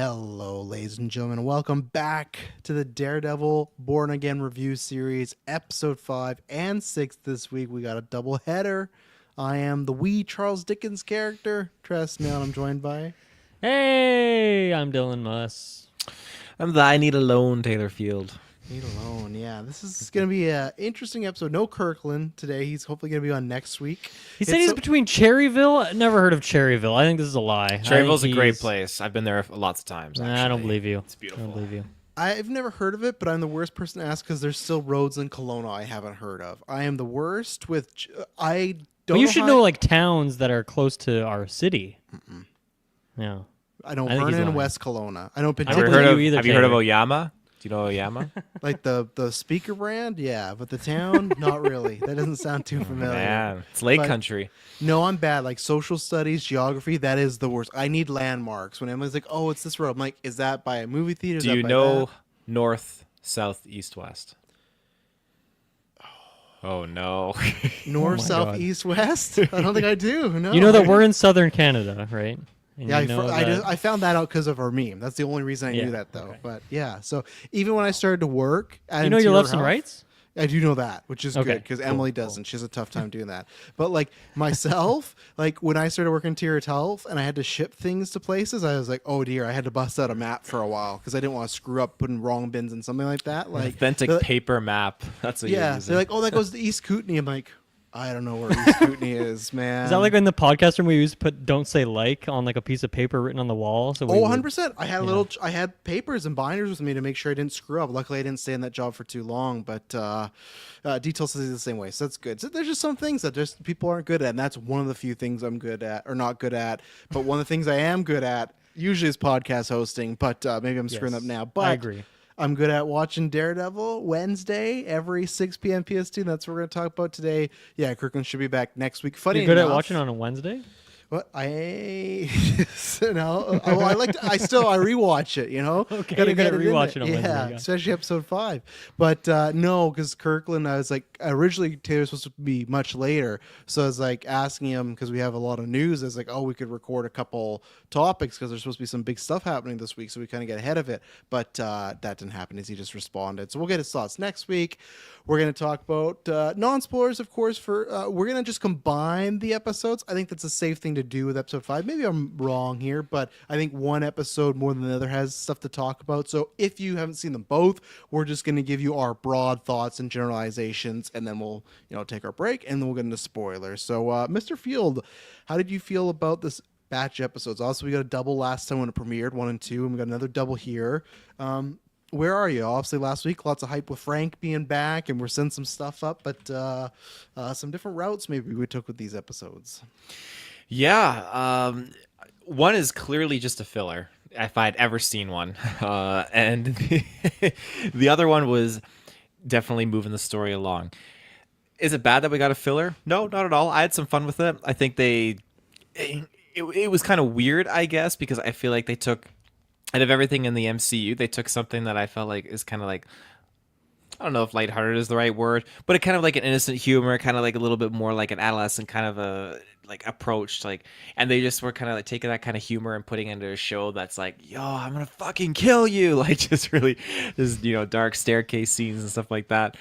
Hello, ladies and gentlemen. Welcome back to the Daredevil Born Again review series, episode 5 and 6 this week. We got a double header. I am the wee Charles Dickens character, Tress Now, I'm joined by... Hey, I'm Dylan Muss. I'm the I Need a Loan Taylor Field. Need alone, yeah. This is going to be an interesting episode. No Kirkland today. He's hopefully going to be on next week. He said he's between Cherryville. Never heard of Cherryville. I think this is a lie. Cherryville's a great place. I've been there lots of times. Nah, I don't believe you. It's beautiful. I don't believe you. I've never heard of it, but I'm the worst person to ask because there's still roads in Kelowna I haven't heard of. I am the worst with... I don't Well, you know should how know like towns that are close to our city. Yeah. I know I think he's Vernon and lying. West Kelowna. I know I Have don't you believe heard you of either, Have you heard of Taylor. Oyama? Do you know Oyama? like the speaker brand, yeah, but the town, not really. That doesn't sound too familiar. Man, it's lake But- country. No, I'm bad. Like social studies, geography, that is the worst. I need landmarks. When Emily's like, "Oh, it's this road," I'm like, "Is that by a movie theater?" Is Do that you by know that?" north, south, east, west? Oh no. North, Oh my south, God. east, west? I don't think I do. No. You know that we're in southern Canada, right? And Yeah, you know that- I found that out because of our meme. That's the only reason I Yeah, knew that, though. okay. But yeah, so even when I started to work, at You know your Interior lefts and Health- rights? I do know that, which is Okay, good because cool, Emily cool. doesn't. She has a tough time doing that. But like myself, like when I started working in Interior Health and I had to ship things to places, I was like, oh dear, I had to bust out a map for a while because I didn't want to screw up putting wrong bins and something like that. Like Authentic they're- paper map. That's what you're yeah, using. they're like, oh, that goes to East Kootenay. I'm like, I don't know where East Kootenay is, man. Is that like in the podcast room we used to put "Don't say like" on like a piece of paper written on the wall? So we Oh, would- 100%. I had I had papers and binders with me to make sure I didn't screw up. Luckily, I didn't stay in that job for too long, but details is the same way. So that's good. So there's just some things that just people aren't good at, and that's one of the few things I'm good at, or not good at. But one of the things I am good at usually is podcast hosting, but maybe I'm screwing Yes, up now. But I agree. I'm good at watching Daredevil Wednesday every 6 p.m. PST. And that's what we're going to talk about today. Yeah, Kirkland should be back next week. Funny You're good at enough- watching on a Wednesday? What I no, I like to, I rewatch it, you know. Okay, Gotta you're good get at it in rewatching there. on Wednesday, yeah, yeah. especially episode 5. But no, because Kirkland, I was like, originally Taylor was supposed to be much later, so I was like asking him because we have a lot of news. I was like, oh, we could record a couple topics because there's supposed to be some big stuff happening this week, so we kind of get ahead of it. But that didn't happen as he just responded. So we'll get his thoughts next week. We're going to talk about non-spoilers, of course. We're going to just combine the episodes. I think that's a safe thing to do with episode 5. Maybe I'm wrong here, but I think one episode more than the other has stuff to talk about. So if you haven't seen them both, we're just going to give you our broad thoughts and generalizations, and then we'll take our break, and then we'll get into spoilers. So Mr. Field, how did you feel about this batch of episodes? Also, we got a double last time when it premiered, 1 and 2, and we got another double here. Where are you? Obviously, last week, lots of hype with Frank being back, and we're sending some stuff up, but some different routes maybe we took with these episodes. Yeah, one is clearly just a filler, if I'd ever seen one, and the other one was definitely moving the story along. Is it bad that we got a filler? No, not at all. I had some fun with it. I think it was kind of weird, I guess, because I feel like they took, out of everything in the MCU, they took something that I felt like is kind of like, I don't know if lighthearted is the right word, but it kind of like an innocent humor, kind of like a little bit more like an adolescent kind of a like approach, like, and they just were kind of like taking that kind of humor and putting it into a show that's like, yo, I'm gonna fucking kill you, like just really this dark staircase scenes and stuff like that.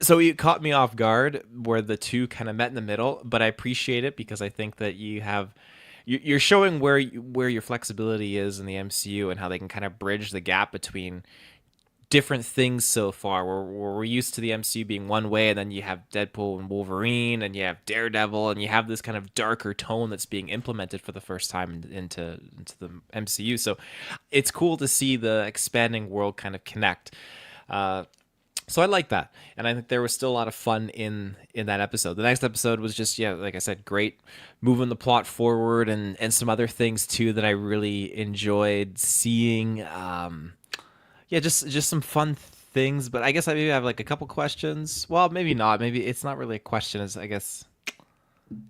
So it caught me off guard where the two kind of met in the middle, but I appreciate it because I think that you're showing where your flexibility is in the MCU and how they can kind of bridge the gap between different things so far where we're used to the MCU being one way, and then you have Deadpool and Wolverine, and you have Daredevil, and you have this kind of darker tone that's being implemented for the first time into the MCU. So it's cool to see the expanding world kind of connect. So I like that, and I think there was still a lot of fun in that episode. The next episode was just, like I said, great, moving the plot forward, and some other things too that I really enjoyed seeing. Just some fun things, but I guess I maybe have like a couple questions. Well, maybe not. Maybe it's not really a question. It's, I guess,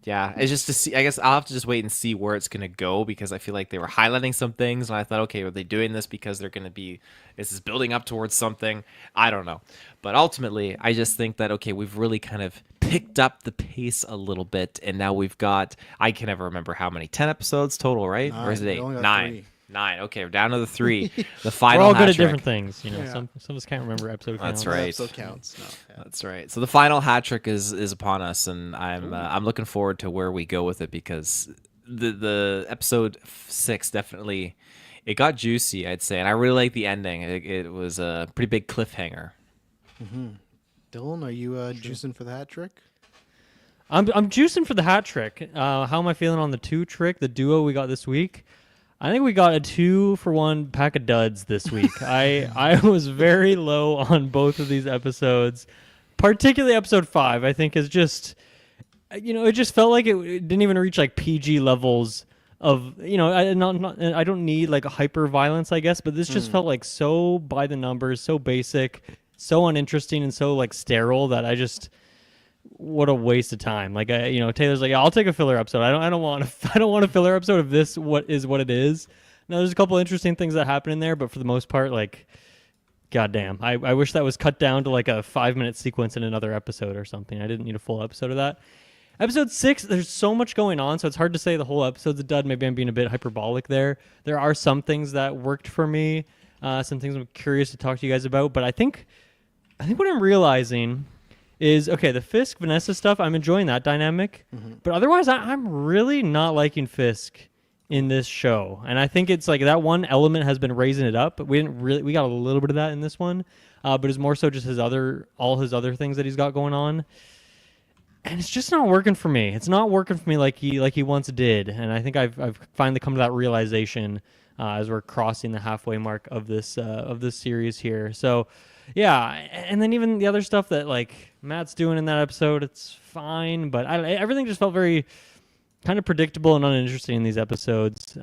yeah, it's just to see. I guess I'll have to just wait and see where it's gonna go because I feel like they were highlighting some things, and I thought, okay, are they doing this because they're gonna be? Is this building up towards something? I don't know, but ultimately, I just think that okay, we've really kind of picked up the pace a little bit, and now we've got. I can never remember how many 10 episodes total, right? Or is it 8? We only got 9. 3. 9. Okay, we're down to the 3. The We're final all hat good at trick. different things. You know, Yeah. some of us can't remember episode That's counts. right. Episode counts. No, yeah. That's right. So the final hat trick is upon us, and I'm looking forward to where we go with it because the episode 6 definitely it got juicy, I'd say, and I really like the ending. It was a pretty big cliffhanger. Dylan, are you juicing for the hat trick? I'm juicing for the hat trick. How am I feeling on the 2 trick, the duo we got this week? I think we got a 2-for-1 pack of duds this week. I was very low on both of these episodes, particularly episode 5. I think is just, it just felt like it didn't even reach like PG levels of, I don't need like a hyper violence, I guess, but this just felt like so by the numbers, so basic, so uninteresting, and so like sterile that I just. What a waste of time! Like Taylor's like, yeah, I'll take a filler episode. I don't want a filler episode of this. What it is. Now there's a couple interesting things that happen in there, but for the most part, like, goddamn, I wish that was cut down to like a 5-minute sequence in another episode or something. I didn't need a full episode of that. Episode 6, there's so much going on, so it's hard to say the whole episode's a dud. Maybe I'm being a bit hyperbolic there. There are some things that worked for me, some things I'm curious to talk to you guys about, but I think what I'm realizing is, okay, the Fisk Vanessa stuff, I'm enjoying that dynamic, but otherwise I'm really not liking Fisk in this show, and I think it's like that one element has been raising it up, but we got a little bit of that in this one, but it's more so just all his other things that he's got going on, and it's just not working for me. It's not working for me like he once did, and I think I've finally come to that realization as we're crossing the halfway mark of this series here. So. Yeah, and then even the other stuff that like Matt's doing in that episode, it's fine, but everything just felt very kind of predictable and uninteresting in these episodes.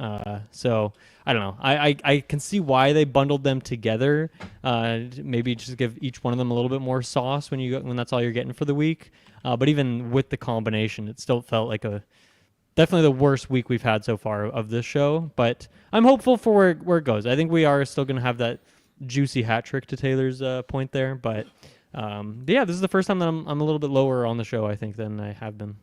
So I don't know. I can see why they bundled them together. Maybe just give each one of them a little bit more sauce when that's all you're getting for the week. But even with the combination, it still felt like definitely the worst week we've had so far of this show. But I'm hopeful for where it goes. I think we are still going to have that juicy hat trick to Taylor's point there, but yeah, this is the first time that I'm a little bit lower on the show, I think, than I have been.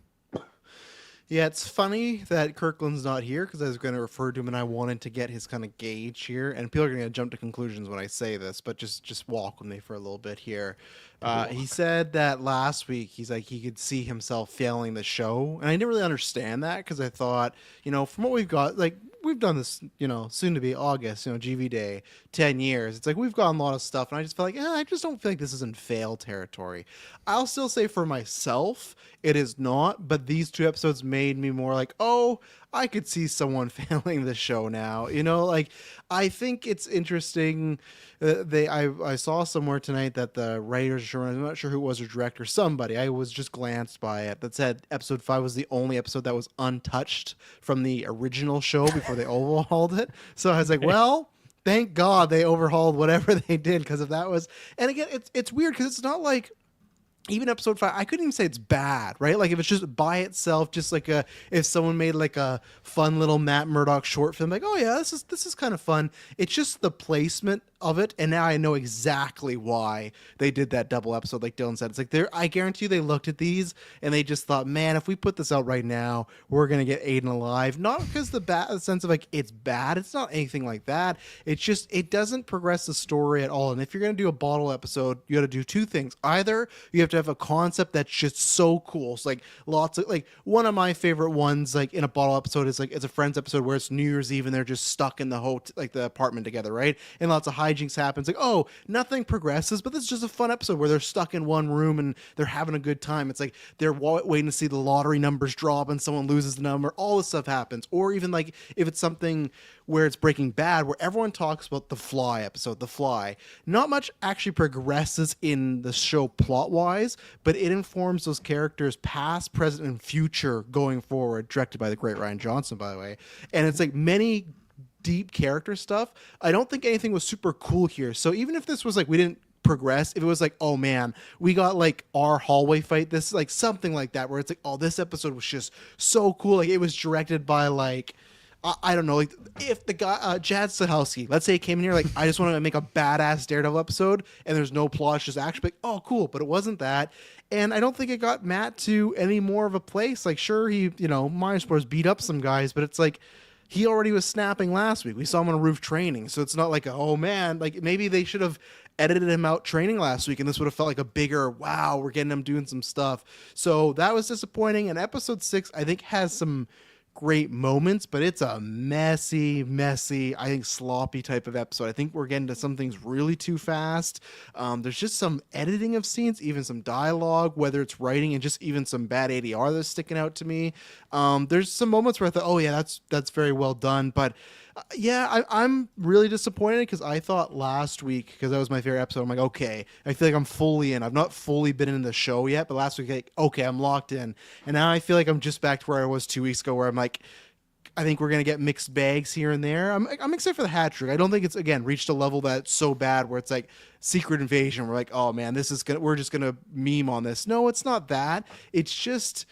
Yeah, it's funny that Kirkland's not here because I was going to refer to him and I wanted to get his kind of gauge here. And people are going to jump to conclusions when I say this, but just walk with me for a little bit here. He said that last week he's like he could see himself failing the show, and I didn't really understand that because I thought, from what we've got, like we've done this, soon to be August, GV Day, 10 years. It's like we've gotten a lot of stuff, and I just feel like I just don't feel like this is in fail territory. I'll still say for myself, it is not, but these 2 episodes made me more like, oh, I could see someone failing the show now. Like I think it's interesting. I saw somewhere tonight that the writers, I'm not sure who it was, or director, somebody, I was just glanced by it, that said episode 5 was the only episode that was untouched from the original show before they overhauled it. So I was like, well, thank God they overhauled whatever they did, because if that was, and again, it's weird because it's not like. Even episode 5, I couldn't even say it's bad, right? Like if it's just by itself, just like if someone made like a fun little Matt Murdock short film, like, oh yeah, this is kind of fun. It's just the placement of it, and now I know exactly why they did that double episode. Like Dylan said, it's like I guarantee you they looked at these and they just thought, man, if we put this out right now, we're gonna get Aiden alive. Not because the sense of like it's bad. It's not anything like that. It's just it doesn't progress the story at all. And if you're gonna do a bottle episode, you got to do 2 things. Either you have to have a concept that's just so cool. It's like lots of like one of my favorite ones, like in a bottle episode, is like it's a Friends episode where it's New Year's Eve and they're just stuck in the the apartment together, right? And lots of hijinks happens. Like, oh, nothing progresses, but this is just a fun episode where they're stuck in one room and they're having a good time. It's like they're waiting to see the lottery numbers drop and someone loses the number. All this stuff happens. Or even like if it's something where it's Breaking Bad, where everyone talks about the Fly episode, The Fly. Not much actually progresses in the show plot-wise, but it informs those characters past, present, and future going forward, directed by the great Ryan Johnson, by the way. And it's like many deep character stuff. I don't think anything was super cool here. So even if this was like we didn't progress, if it was like, oh man, we got like our hallway fight, this like something like that, where it's like, oh, this episode was just so cool. Like it was directed by like I don't know, like if the guy Jad Stahelski, let's say he came in here like I just want to make a badass Daredevil episode and there's no plot, it's just action, like oh cool, but it wasn't that. And I don't think it got Matt to any more of a place. Like sure, he minor sports beat up some guys, but it's like he already was snapping last week. We saw him on a roof training, so it's not like, oh man, like maybe they should have edited him out training last week, and this would have felt like a bigger, wow, we're getting him doing some stuff. So that was disappointing. And episode 6, I think, has some great moments, but it's a messy, I think sloppy type of episode. I think we're getting to some things really too fast. There's just some editing of scenes, even some dialogue, whether it's writing and just even some bad ADR that's sticking out to me. There's some moments where I thought, oh yeah, that's very well done, but I'm really disappointed because I thought last week, because that was my favorite episode, I'm like, okay, I feel like I'm fully in. I've not fully been in the show yet, but last week, like, okay, I'm locked in. And now I feel like I'm just back to where I was 2 weeks ago, where I'm like, I think we're going to get mixed bags here and there. I'm excited for the hat trick. I don't think it's, again, reached a level that's so bad where it's like Secret Invasion. We're like, oh man, we're just going to meme on this. No, it's not that. It's just,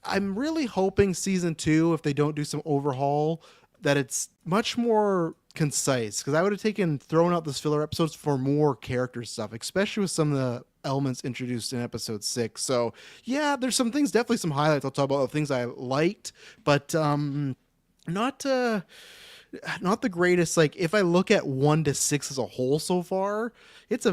I'm really hoping season 2, if they don't do some overhaul, that it's much more concise, because I would have thrown out those filler episodes for more character stuff, especially with some of the elements introduced in episode 6. So yeah, there's some things, definitely some highlights. I'll talk about the things I liked, but not the greatest. Like if I look at 1 to 6 as a whole so far, it's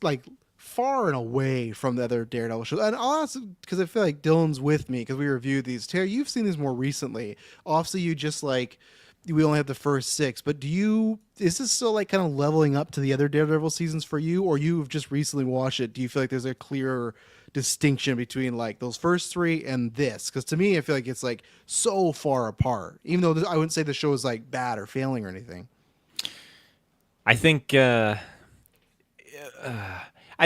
like far and away from the other Daredevil shows. And I'll ask, because I feel like Dylan's with me, because we reviewed these. Terry, you've seen these more recently. Obviously, you just like, we only have the first 6, but is this still like kind of leveling up to the other Daredevil seasons for you, or you've just recently watched it? Do you feel like there's a clear distinction between like those first 3 and this? Because to me, I feel like it's like so far apart, even though I wouldn't say the show is like bad or failing or anything. I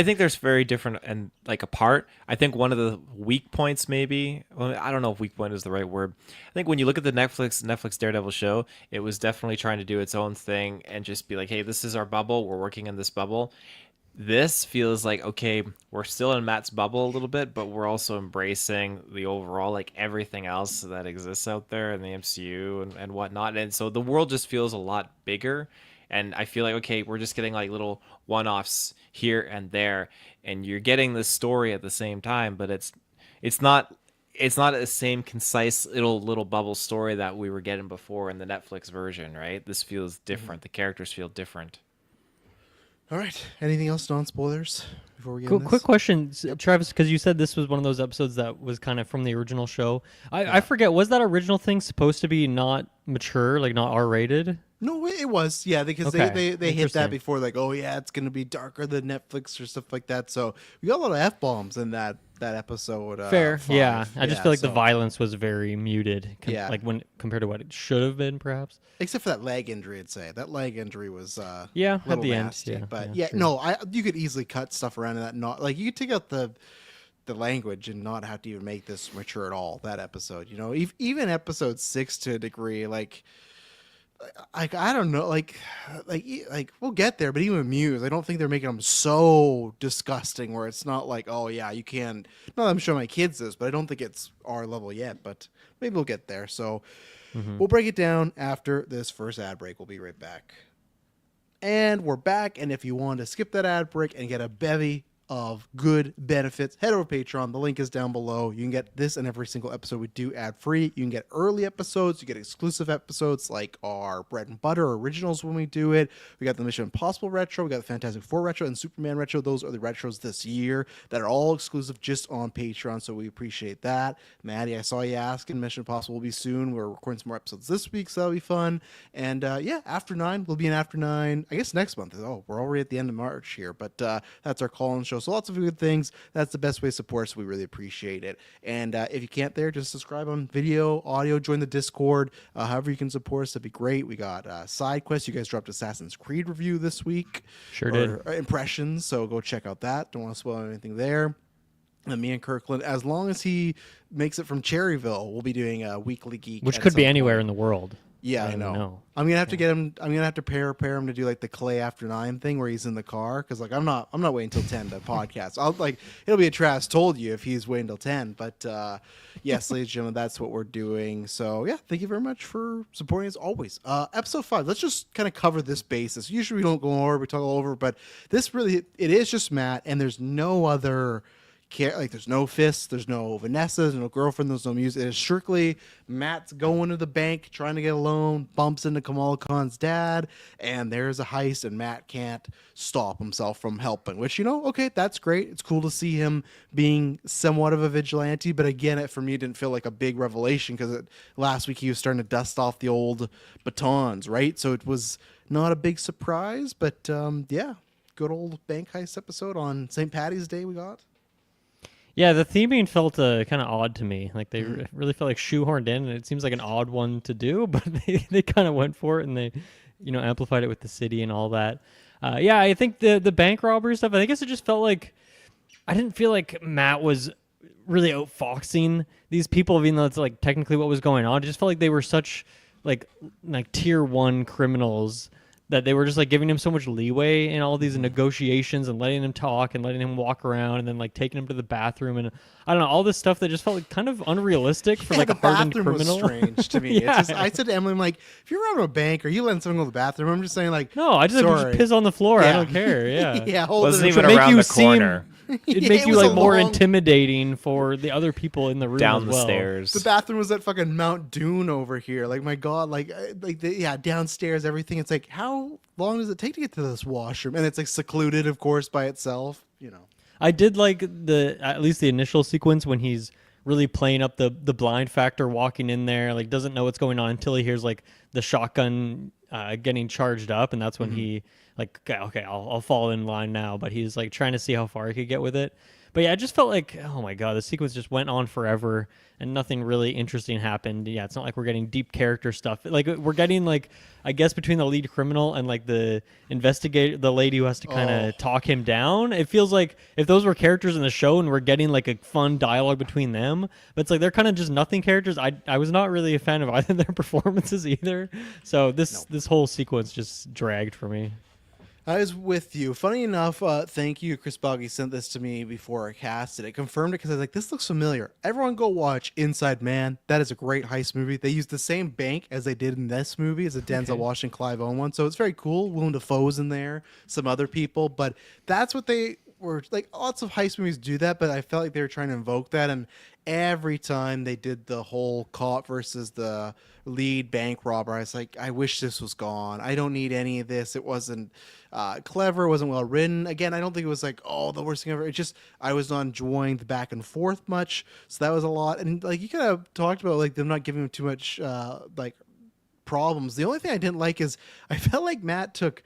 think there's very different and like apart. I think one of the weak points, maybe, well, I don't know if weak point is the right word. I think when you look at the Netflix Daredevil show, it was definitely trying to do its own thing and just be like, hey, this is our bubble. We're working in this bubble. This feels like, okay, we're still in Matt's bubble a little bit, but we're also embracing the overall, like everything else that exists out there in the MCU and whatnot. And so the world just feels a lot bigger. And I feel like, okay, we're just getting like little one-offs here and there, and you're getting this story at the same time, but it's not the same concise little bubble story that we were getting before in the Netflix version, right? This feels different. The characters feel different. All right. Anything else, non-spoilers, before we get Cool. in this? Quick question, Travis, because you said this was one of those episodes that was kind of from the original show. I forget, was that original thing supposed to be not mature, like not R-rated? No, it was. Yeah, because Okay. they hit that before, like, oh yeah, it's going to be darker than Netflix or stuff like that. So we got a lot of F-bombs in that episode. Fair. 5. Yeah. I just feel like the so- violence was very muted, Yeah. like when compared to what it should have been, perhaps. Except for that leg injury, I'd say. That leg injury was Yeah, a little at the nasty. end. But yeah, true. no, you could easily cut stuff around in that. Not like you could take out the language and not have to even make this mature at all. That episode, even episode 6 to a degree, like I don't know, like we'll get there, but even Muse, I don't think they're making them so disgusting where it's not like, oh yeah, you can't. Not that I'm showing my kids this, but I don't think it's our level yet. But maybe we'll get there. So we'll break it down after this first ad break. We'll be right back. And we're back. And if you want to skip that ad break and get a bevy of good benefits, head over to Patreon. The link is down below. You can get this and every single episode we do ad free. You can get early episodes. You get exclusive episodes like our bread and butter originals when we do it. We got the Mission Impossible retro. We got the Fantastic Four retro and Superman retro. Those are the retros this year that are all exclusive just on Patreon. So we appreciate that. Maddie, I saw you asking. Mission Impossible will be soon. We're recording some more episodes this week, so that'll be fun. And After 9 will be an After 9, I guess next month. Oh, we're already at the end of March here, but that's our call-in show. So lots of good things. That's the best way to support us. We really appreciate it. And if you can't there, just subscribe on video, audio, join the Discord. However you can support us, that'd be great. We got side quests. You guys dropped Assassin's Creed review this week. Sure did. Impressions, so go check out that. Don't want to spoil anything there. And me and Kirkland, as long as he makes it from Cherryville, we'll be doing a weekly geek, Which at could be some anywhere point. in the world. Yeah, I know. I'm gonna have to get him. I'm gonna have to pair him to do like the Clay After 9 thing where he's in the car, because like I'm not waiting till 10 to podcast. It'll be a Travis told you if he's waiting till 10. But yes, ladies and gentlemen, that's what we're doing. So yeah, thank you very much for supporting us always. Episode 5. Let's just kind of cover this basis. Usually we don't go over, we talk all over, but this really it is just Matt, and there's no other like there's no fists, there's no Vanessa, there's no girlfriend, there's no music. It is strictly Matt's going to the bank trying to get a loan, bumps into Kamala Khan's dad, and there's a heist, and Matt can't stop himself from helping. Which, okay, that's great. It's cool to see him being somewhat of a vigilante, but again, it for me didn't feel like a big revelation because last week he was starting to dust off the old batons, right? So it was not a big surprise, but yeah, good old bank heist episode on St. Patty's Day we got. Yeah, the theming felt kind of odd to me. Like they really felt like shoehorned in, and it seems like an odd one to do, but they kind of went for it, and they, amplified it with the city and all that. Yeah, I think the bank robbery stuff. I guess it just felt like I didn't feel like Matt was really outfoxing these people, even though it's like technically what was going on. It just felt like they were such like tier 1 criminals that they were just like giving him so much leeway in all these negotiations and letting him talk and letting him walk around and then like taking him to the bathroom and I don't know, all this stuff that just felt like kind of unrealistic for like a hardened criminal. Was strange to me. Yeah. I said to Emily, I'm like, if you're around a bank or you letting someone go to the bathroom, I'm just saying like, no, I just sorry. piss on the floor. Yeah. I don't care. Yeah. Yeah, wasn't it. even make around you the seem- corner. It'd Yeah, make it you was like a more long- intimidating for the other people in the room Down as the well. stairs. The bathroom was at fucking Mount Dune over here. Like, my God, downstairs, everything. It's like, how long does it take to get to this washroom? And it's like secluded, of course, by itself. I did like at least the initial sequence when he's really playing up the blind factor, walking in there, like doesn't know what's going on until he hears like the shotgun getting charged up, and that's when he like, okay, I'll fall in line now. But he's like trying to see how far he could get with it. But yeah, it just felt like, oh my God, the sequence just went on forever and nothing really interesting happened. Yeah, it's not like we're getting deep character stuff. Like we're getting like, I guess between the lead criminal and like the investigator, the lady who has to kind of talk him down. It feels like if those were characters in the show and we're getting like a fun dialogue between them, but it's like they're kind of just nothing characters. I was not really a fan of either of their performances either. So this whole sequence just dragged for me. I was with you. Funny enough, thank you. Chris Boggy sent this to me before I cast it. I confirmed it because I was like, this looks familiar. Everyone go watch Inside Man. That is a great heist movie. They used the same bank as they did in this movie as a Denzel Washington, Clive Owen one. So it's very cool. Willem Dafoe's in there, some other people. But that's what they were like. Lots of heist movies do that, but I felt like they were trying to invoke that. And every time they did the whole cop versus the lead bank robber, I was like, I wish this was gone. I don't need any of this. It wasn't clever. It wasn't well written. Again, I don't think it was like, oh, the worst thing ever. It just, I was not enjoying the back and forth much. So that was a lot. And like you kind of talked about like them not giving him too much like problems. The only thing I didn't like is I felt like Matt took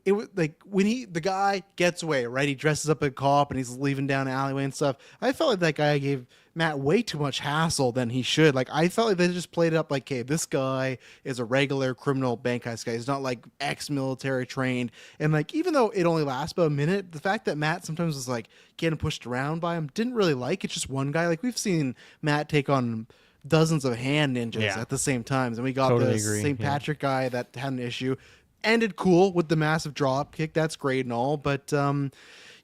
it was like when the guy gets away, right? He dresses up as a cop and he's leaving down an alleyway and stuff. I felt like that guy gave Matt way too much hassle than he should. Like, I felt like they just played it up like, okay, this guy is a regular criminal bank heist guy. He's not like ex-military trained. And like, even though it only lasts about a minute, the fact that Matt sometimes was like getting pushed around by him, didn't really like. It's just one guy. Like, we've seen Matt take on dozens of hand ninjas at the same times. And we got Totally the agree, St. Patrick guy that had an issue. Ended cool with the massive drop kick. That's great and all. But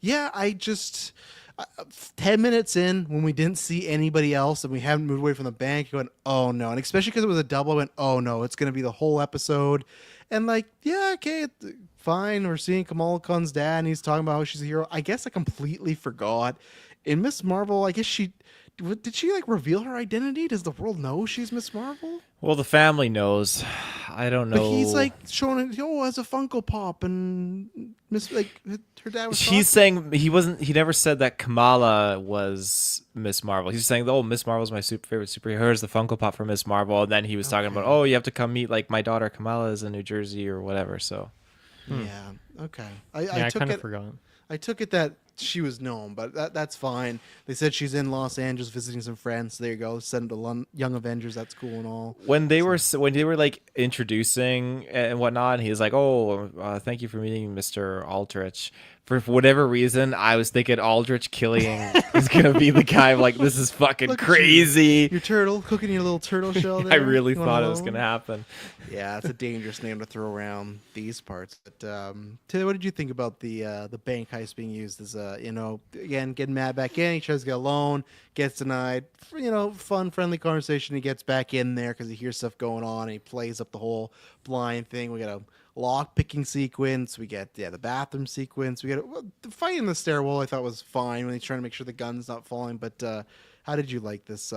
yeah, I just 10 minutes in when we didn't see anybody else and we haven't moved away from the bank, going, oh no. And especially because it was a double, I went, oh no, it's going to be the whole episode. And like, yeah, okay, fine. We're seeing Kamala Khan's dad and he's talking about how she's a hero. I guess I completely forgot. In Miss Marvel, I guess did she like reveal her identity? Does the world know she's Miss Marvel? Well, the family knows. I don't know. But he's like showing it, as a Funko Pop, and her dad was. She's saying he never said that Kamala was Miss Marvel. He's saying, oh, Miss Marvel's my favorite superhero. Here's the Funko Pop for Miss Marvel. And then he was talking about, oh, you have to come meet like my daughter Kamala is in New Jersey or whatever. So yeah, okay. I kind of forgot. I took it that she was known, but that's fine. They said she's in Los Angeles visiting some friends. So there you go. Send to Young Avengers. That's cool and all. When they were like introducing and whatnot, he was like, "Oh, thank you for meeting Mr. Aldrich." For whatever reason, I was thinking Aldrich Killian is gonna be the guy. I'm like, this is fucking Look at crazy. Your turtle cooking your little turtle shell. There. I really You wanna thought it was know? gonna happen. Yeah, it's a dangerous name to throw around these parts. But Taylor, what did you think about the bank heist being used as again, getting Matt back in? He tries to get a loan, gets denied. Fun, friendly conversation. He gets back in there because he hears stuff going on and he plays up the whole blind thing. We got a lock picking sequence. We get the bathroom sequence. We get the fight in the stairwell. I thought was fine when he's trying to make sure the gun's not falling. But how did you like this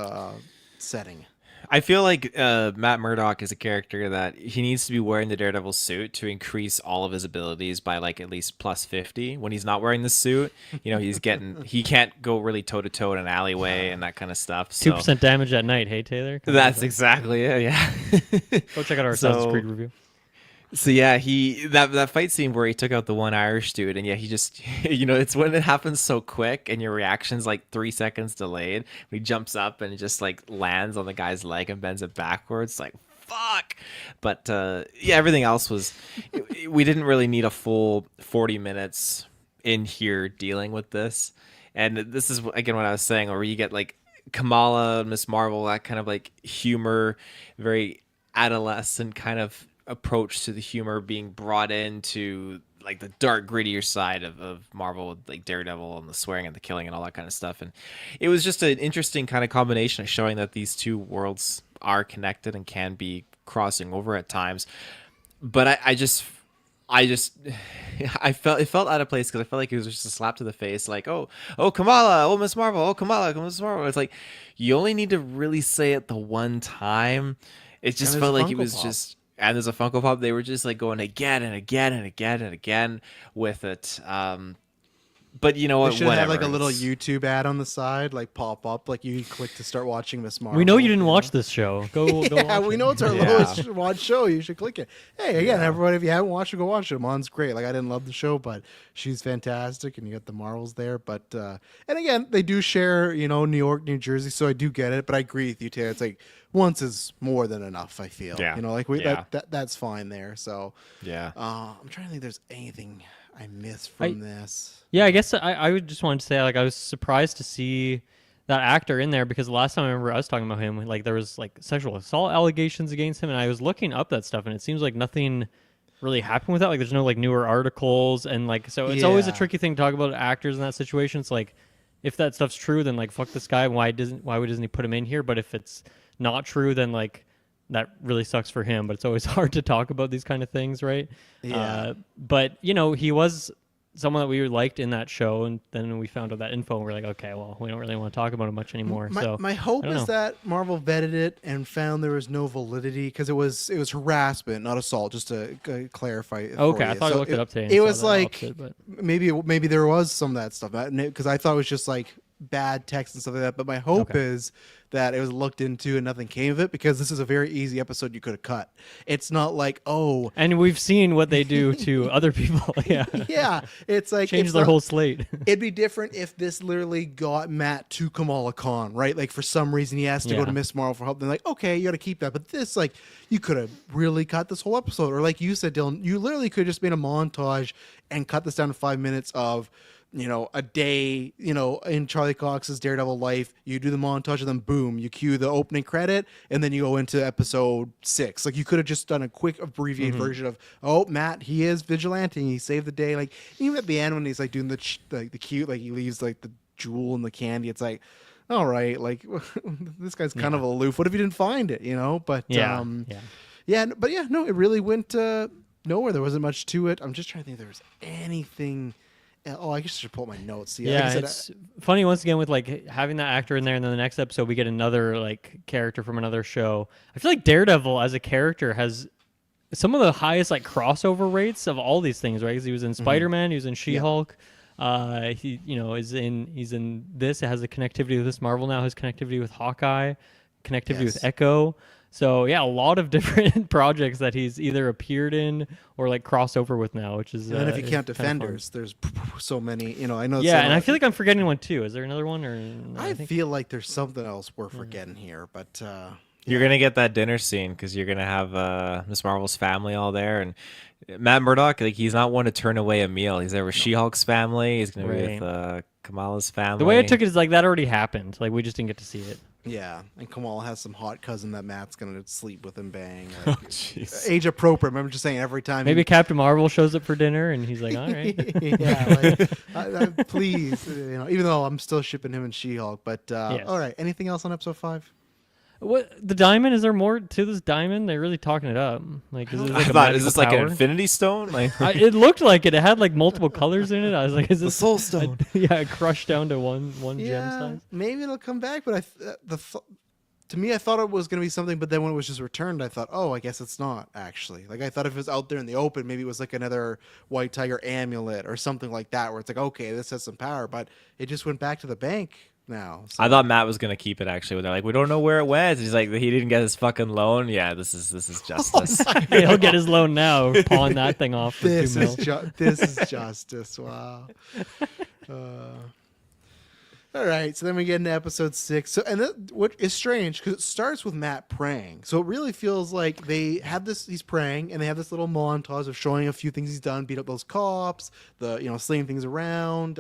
setting? I feel like Matt Murdock is a character that he needs to be wearing the Daredevil suit to increase all of his abilities by like at least plus 50. When he's not wearing the suit, he can't go really toe to toe in an alleyway and that kind of stuff. 2% damage at night. Hey, Taylor. That's exactly it. Yeah. Go check out our Assassin's Creed review. So yeah, that fight scene where he took out the one Irish dude, and yeah, he just it's when it happens so quick and your reaction's like 3 seconds delayed. He jumps up and it just like lands on the guy's leg and bends it backwards, like fuck. But yeah, everything else was we didn't really need a full 40 minutes in here dealing with this. And this is again what I was saying, where you get like Kamala and Miss Marvel, that kind of like humor, very adolescent kind of approach to the humor being brought into like the dark grittier side of Marvel, with like Daredevil and the swearing and the killing and all that kind of stuff. And it was just an interesting kind of combination of showing that these two worlds are connected and can be crossing over at times. But I felt it felt out of place because I felt like it was just a slap to the face, like oh Kamala, oh Miss Marvel, oh Kamala, Miss Marvel. It's like you only need to really say it the one time. It just felt like it was just. And there's a Funko Pop. They were just like going again and again and again and again with it. But you know what? They should have like a little YouTube ad on the side, like pop up, like you click to start watching Miss Marvel. We know you didn't watch this show. Go yeah, watch we it. know it's our lowest watched show. You should click it. Hey, again, everybody, if you haven't watched it, go watch it. Mon's great. Like I didn't love the show, but she's fantastic, and you got the Marvels there. But and again, they do share, New York, New Jersey, so I do get it. But I agree with you, Taylor. It's like once is more than enough. I feel. Yeah. That's fine there. So yeah. I'm trying to think. If there's anything I missed from this. Yeah, I guess I would just want to say, like, I was surprised to see that actor in there, because the last time I remember us talking about him, like, there was like sexual assault allegations against him, and I was looking up that stuff, and it seems like nothing really happened with that. Like, there's no like newer articles, and like, so it's always a tricky thing to talk about actors in that situation. It's like, if that stuff's true, then like fuck this guy. Why would Disney put him in here? But if it's not true, then like that really sucks for him. But it's always hard to talk about these kind of things, right? Yeah. But he was someone that we liked in that show, and then we found out that info, and we're like, okay, well, we don't really want to talk about it much anymore. My hope is that Marvel vetted it and found there was no validity, because it was harassment, not assault. Just to clarify. Okay, I thought I looked it up today. It was like opposite, maybe there was some of that stuff, because I thought it was just like bad text and stuff like that. But my hope is that it was looked into and nothing came of it, because this is a very easy episode you could have cut. It's not like, and we've seen what they do to other people. Yeah, it's like change their whole slate. It'd be different if this literally got Matt to Kamala Khan, right? Like for some reason he has to go to Miss Marvel for help. Then like, okay, you got to keep that. But this, like, you could have really cut this whole episode, or like you said, Dylan, you literally could have just made a montage and cut this down to 5 minutes of a day, in Charlie Cox's Daredevil life. You do the montage and then boom, you cue the opening credit, and then you go into episode 6. Like, you could have just done a quick abbreviated version of, Matt, he is vigilante, he saved the day. Like, even at the end when he's like doing the cute, like he leaves like the jewel and the candy, it's like, all right, like this guy's kind of aloof. What if he didn't find it, But it really went nowhere. There wasn't much to it. I'm just trying to think if there was anything. Oh, I guess I should pull up my notes. Yeah, it's funny once again with like having that actor in there, and then the next episode we get another like character from another show. I feel like Daredevil as a character has some of the highest like crossover rates of all these things, right? Because he was in Spider-Man, he was in She-Hulk. He he's in this. It has a connectivity with this. Marvel now has connectivity with Hawkeye, connectivity with Echo. So yeah, a lot of different projects that he's either appeared in or like crossover with now, which is. And if you count Defenders, there's so many. I know. Yeah, and I feel like I'm forgetting one too. Is there another one, or I feel like there's something else we're forgetting here, but. You're gonna get that dinner scene because you're gonna have Miss Marvel's family all there, and Matt Murdock, like, he's not one to turn away a meal. He's there with She-Hulk's family. He's gonna be with Kamala's family. The way I took it is like that already happened. Like, we just didn't get to see it. Yeah, and Kamala has some hot cousin that Matt's gonna sleep with and bang. Like, jeez. Age appropriate. I'm just saying every time. Maybe Captain Marvel shows up for dinner and he's like, all right. Yeah, like, please. Even though I'm still shipping him and She-Hulk, but all right. Anything else on episode 5? What the diamond? Is there more to this diamond? They're really talking it up. Like, is it I like a thought, is magical this like an power? infinity stone? Like It looked like it. It had like multiple colors in it. I was like, is the this soul stone? yeah, it crushed down to one gem Yeah, size. maybe it'll come back, but to me, I thought it was going to be something, but then when it was just returned, I thought, oh, I guess it's not actually. Like, I thought if it was out there in the open, maybe it was like another white tiger amulet or something like that, where it's like, okay, this has some power, but it just went back to the bank now. So. I thought Matt was gonna keep it actually. When they're like, we don't know where it went. He's like, he didn't get his fucking loan. Yeah, this is justice. Hey, he'll get his loan now. Pawn that thing off for This $2 million. this is justice. Wow. All right, so then we get into episode 6. So, and what is strange because it starts with Matt praying. So it really feels like they have this. He's praying, and they have this little montage of showing a few things he's done, beat up those cops, slinging things around.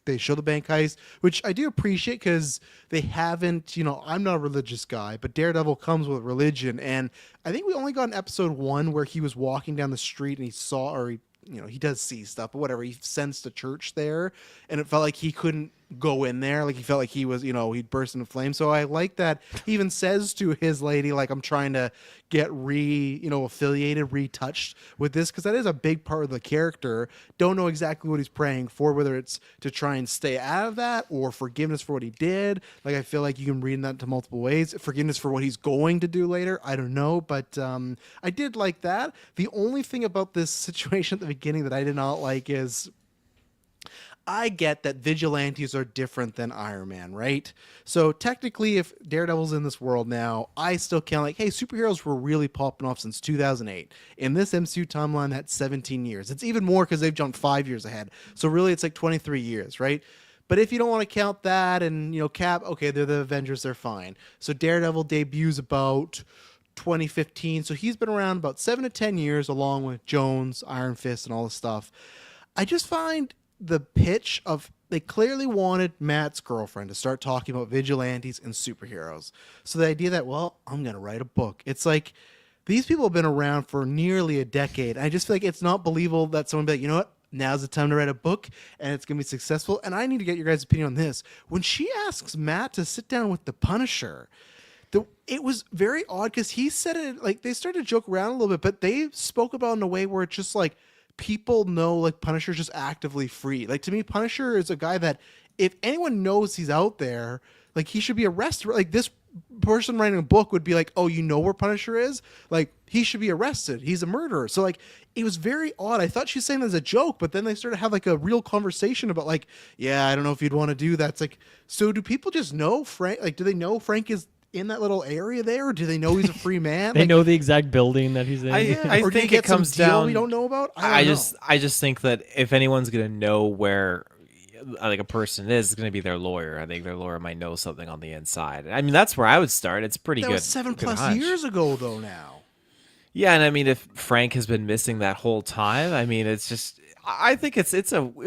They show the bank heist, which I do appreciate because they haven't. I'm not a religious guy, but Daredevil comes with religion, and I think we only got in episode 1 where he was walking down the street and he saw, or he does see stuff, but whatever. He sensed a church there, and it felt like he couldn't go in there. Like he felt like he was, he'd burst into flames. So I like that he even says to his lady, like, I'm trying to get affiliated, retouched with this, because that is a big part of the character. Don't know exactly what he's praying for, whether it's to try and stay out of that or forgiveness for what he did. Like, I feel like you can read that to multiple ways. Forgiveness for what he's going to do later, I don't know, but I did like that. The only thing about this situation at the beginning that I did not like is, I get that vigilantes are different than Iron Man, right? So technically, if Daredevil's in this world now, I still count like, hey, superheroes were really popping off since 2008. In this MCU timeline, that's 17 years. It's even more because they've jumped 5 years ahead. So really, it's like 23 years, right? But if you don't want to count that and, Cap, okay, they're the Avengers, they're fine. So Daredevil debuts about 2015. So he's been around about 7 to 10 years along with Jones, Iron Fist, and all this stuff. I just find the pitch of they clearly wanted Matt's girlfriend to start talking about vigilantes and superheroes. So the idea that, well, I'm going to write a book. It's like these people have been around for nearly a decade. I just feel like it's not believable that someone be like, you know what? Now's the time to write a book and it's going to be successful. And I need to get your guys' opinion on this. When she asks Matt to sit down with the Punisher, it was very odd because he said it like they started to joke around a little bit, but they spoke about it in a way where it's just like, people know like Punisher's just actively free. Like to me, Punisher is a guy that if anyone knows he's out there, like he should be arrested. Like this person writing a book would be like, oh, you know where Punisher is? Like he should be arrested. He's a murderer. So like it was very odd. I thought she was saying that as a joke, but then they started to have like a real conversation about like, yeah, I don't know if you'd want to do that. It's like, so do people just know Frank? Like, do they know Frank is in that little area there, or do they know he's a free man? They know the exact building that he's in. I or think it it comes down. we don't know about. I just think that if anyone's gonna know where like a person is, it's gonna be their lawyer. I think their lawyer might know something on the inside. I mean, that's where I would start. It's pretty that good. was 7+ good hunch. years ago, though. Now, Yeah, and I mean, if Frank has been missing that whole time, I mean, it's just. I think it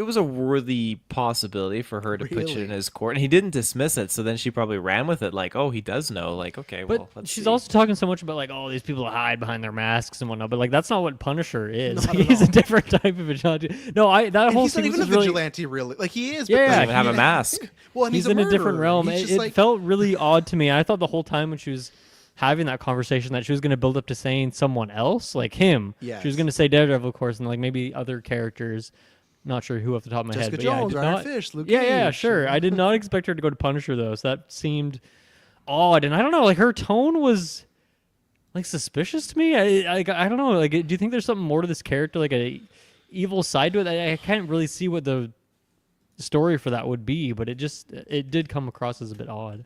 was a worthy possibility for her to put it in Really? his court, and he didn't dismiss it. So then she probably ran with it, like, oh, he does know. Like, okay, But well, let's she's see. also talking so much about like, oh, these people hide behind their masks and whatnot. But like, that's not what Punisher is. Not Like, at he's a all. different type of vigilante. No, that and whole he's not sequence even a is really. vigilante, really. Like he is. Yeah, but yeah. Doesn't even have a mask. Well, and He's he's in a different murderer. realm. He's It, just it like, felt really odd to me. I thought the whole time when she was having that conversation that she was going to build up to saying someone else, like him. Yes. She was going to say Daredevil, of course, and like maybe other characters. Not sure who off the top of my Jessica head. But yeah, I Jones, did Iron not, Fist, Luke yeah, Cage. sure. I did not expect her to go to Punisher though. So that seemed odd, and I don't know. Like her tone was like suspicious to me. I don't know. Like, do you think there's something more to this character, like a evil side to it? I can't really see what the story for that would be, but it did come across as a bit odd.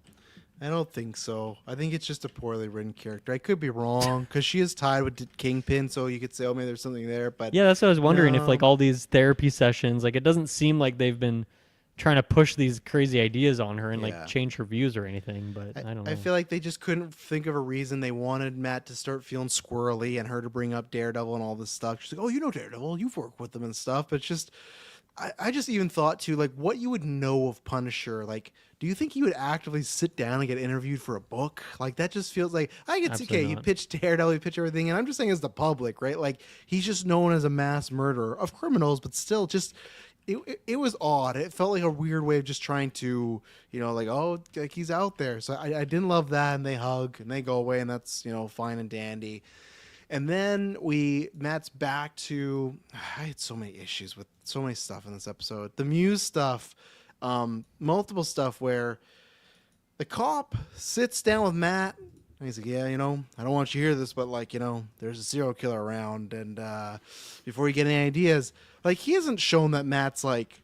I don't think so. I think it's just a poorly written character. I could be wrong because she is tied with Kingpin, so you could say, oh, maybe there's something there. But Yeah, that's what I was wondering. If No. like all these therapy sessions, like it doesn't seem like they've been trying to push these crazy ideas on her and Yeah. like change her views or anything. But I don't know. I feel like they just couldn't think of a reason. They wanted Matt to start feeling squirrely and her to bring up Daredevil and all this stuff. She's like, oh, you know Daredevil, you've worked with them and stuff. But it's just, I just even thought too, like what you would know of Punisher. Like, do you think he would actively sit down and get interviewed for a book? Like that just feels like I get Absolutely okay. You not. pitch Daredevil, you pitch everything, and I'm just saying as the public, right? Like he's just known as a mass murderer of criminals, but still just. it was odd. It felt like a weird way of just trying to, like, oh, like he's out there. So I didn't love that. And they hug and they go away, and that's fine and dandy. And then Matt's back to. I had so many issues with so many stuff in this episode. The Muse stuff, multiple stuff where the cop sits down with Matt. And he's like, yeah, I don't want you to hear this, but like, there's a serial killer around, and before you get any ideas, like he hasn't shown that Matt's like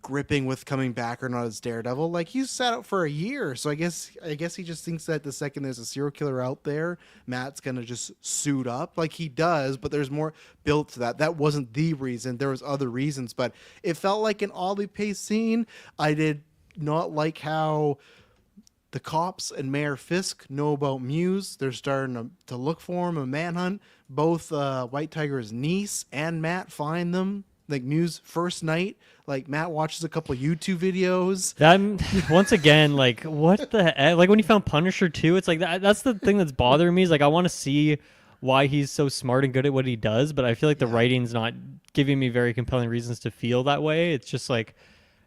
gripping with coming back or not as Daredevil. Like he's sat out for a year, so I guess he just thinks that the second there's a serial killer out there, Matt's gonna just suit up like he does. But there's more built to that. That wasn't the reason. There was other reasons, but it felt like an oddly paced scene. I did not like how the cops and Mayor Fisk know about Muse. They're starting to look for him, a manhunt. Both White Tiger's niece and Matt find them. Like Muse first night, like Matt watches a couple YouTube videos. That once again, like what the heck? Like when he found Punisher too, it's like that's the thing that's bothering me. Is like I want to see why he's so smart and good at what he does, but I feel like the writing's not giving me very compelling reasons to feel that way. It's just like,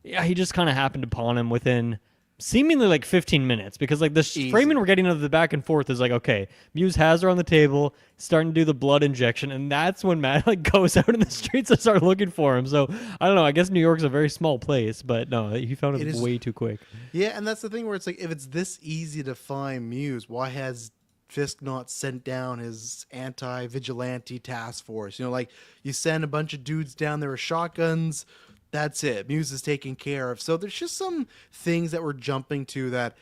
yeah, he just kind of happened upon him within seemingly like 15 minutes, because like the framing we're getting of the back and forth is like, okay, Muse has her on the table, starting to do the blood injection, and that's when Matt like goes out in the streets and start looking for him. So I don't know, I guess New York's a very small place, but no, he found him way too quick. Yeah, and that's the thing where it's like, if it's this easy to find Muse, why has Fisk not sent down his anti-vigilante task force? Like you send a bunch of dudes down there with shotguns, that's it. Muse is taken care of. So there's just some things that we're jumping to that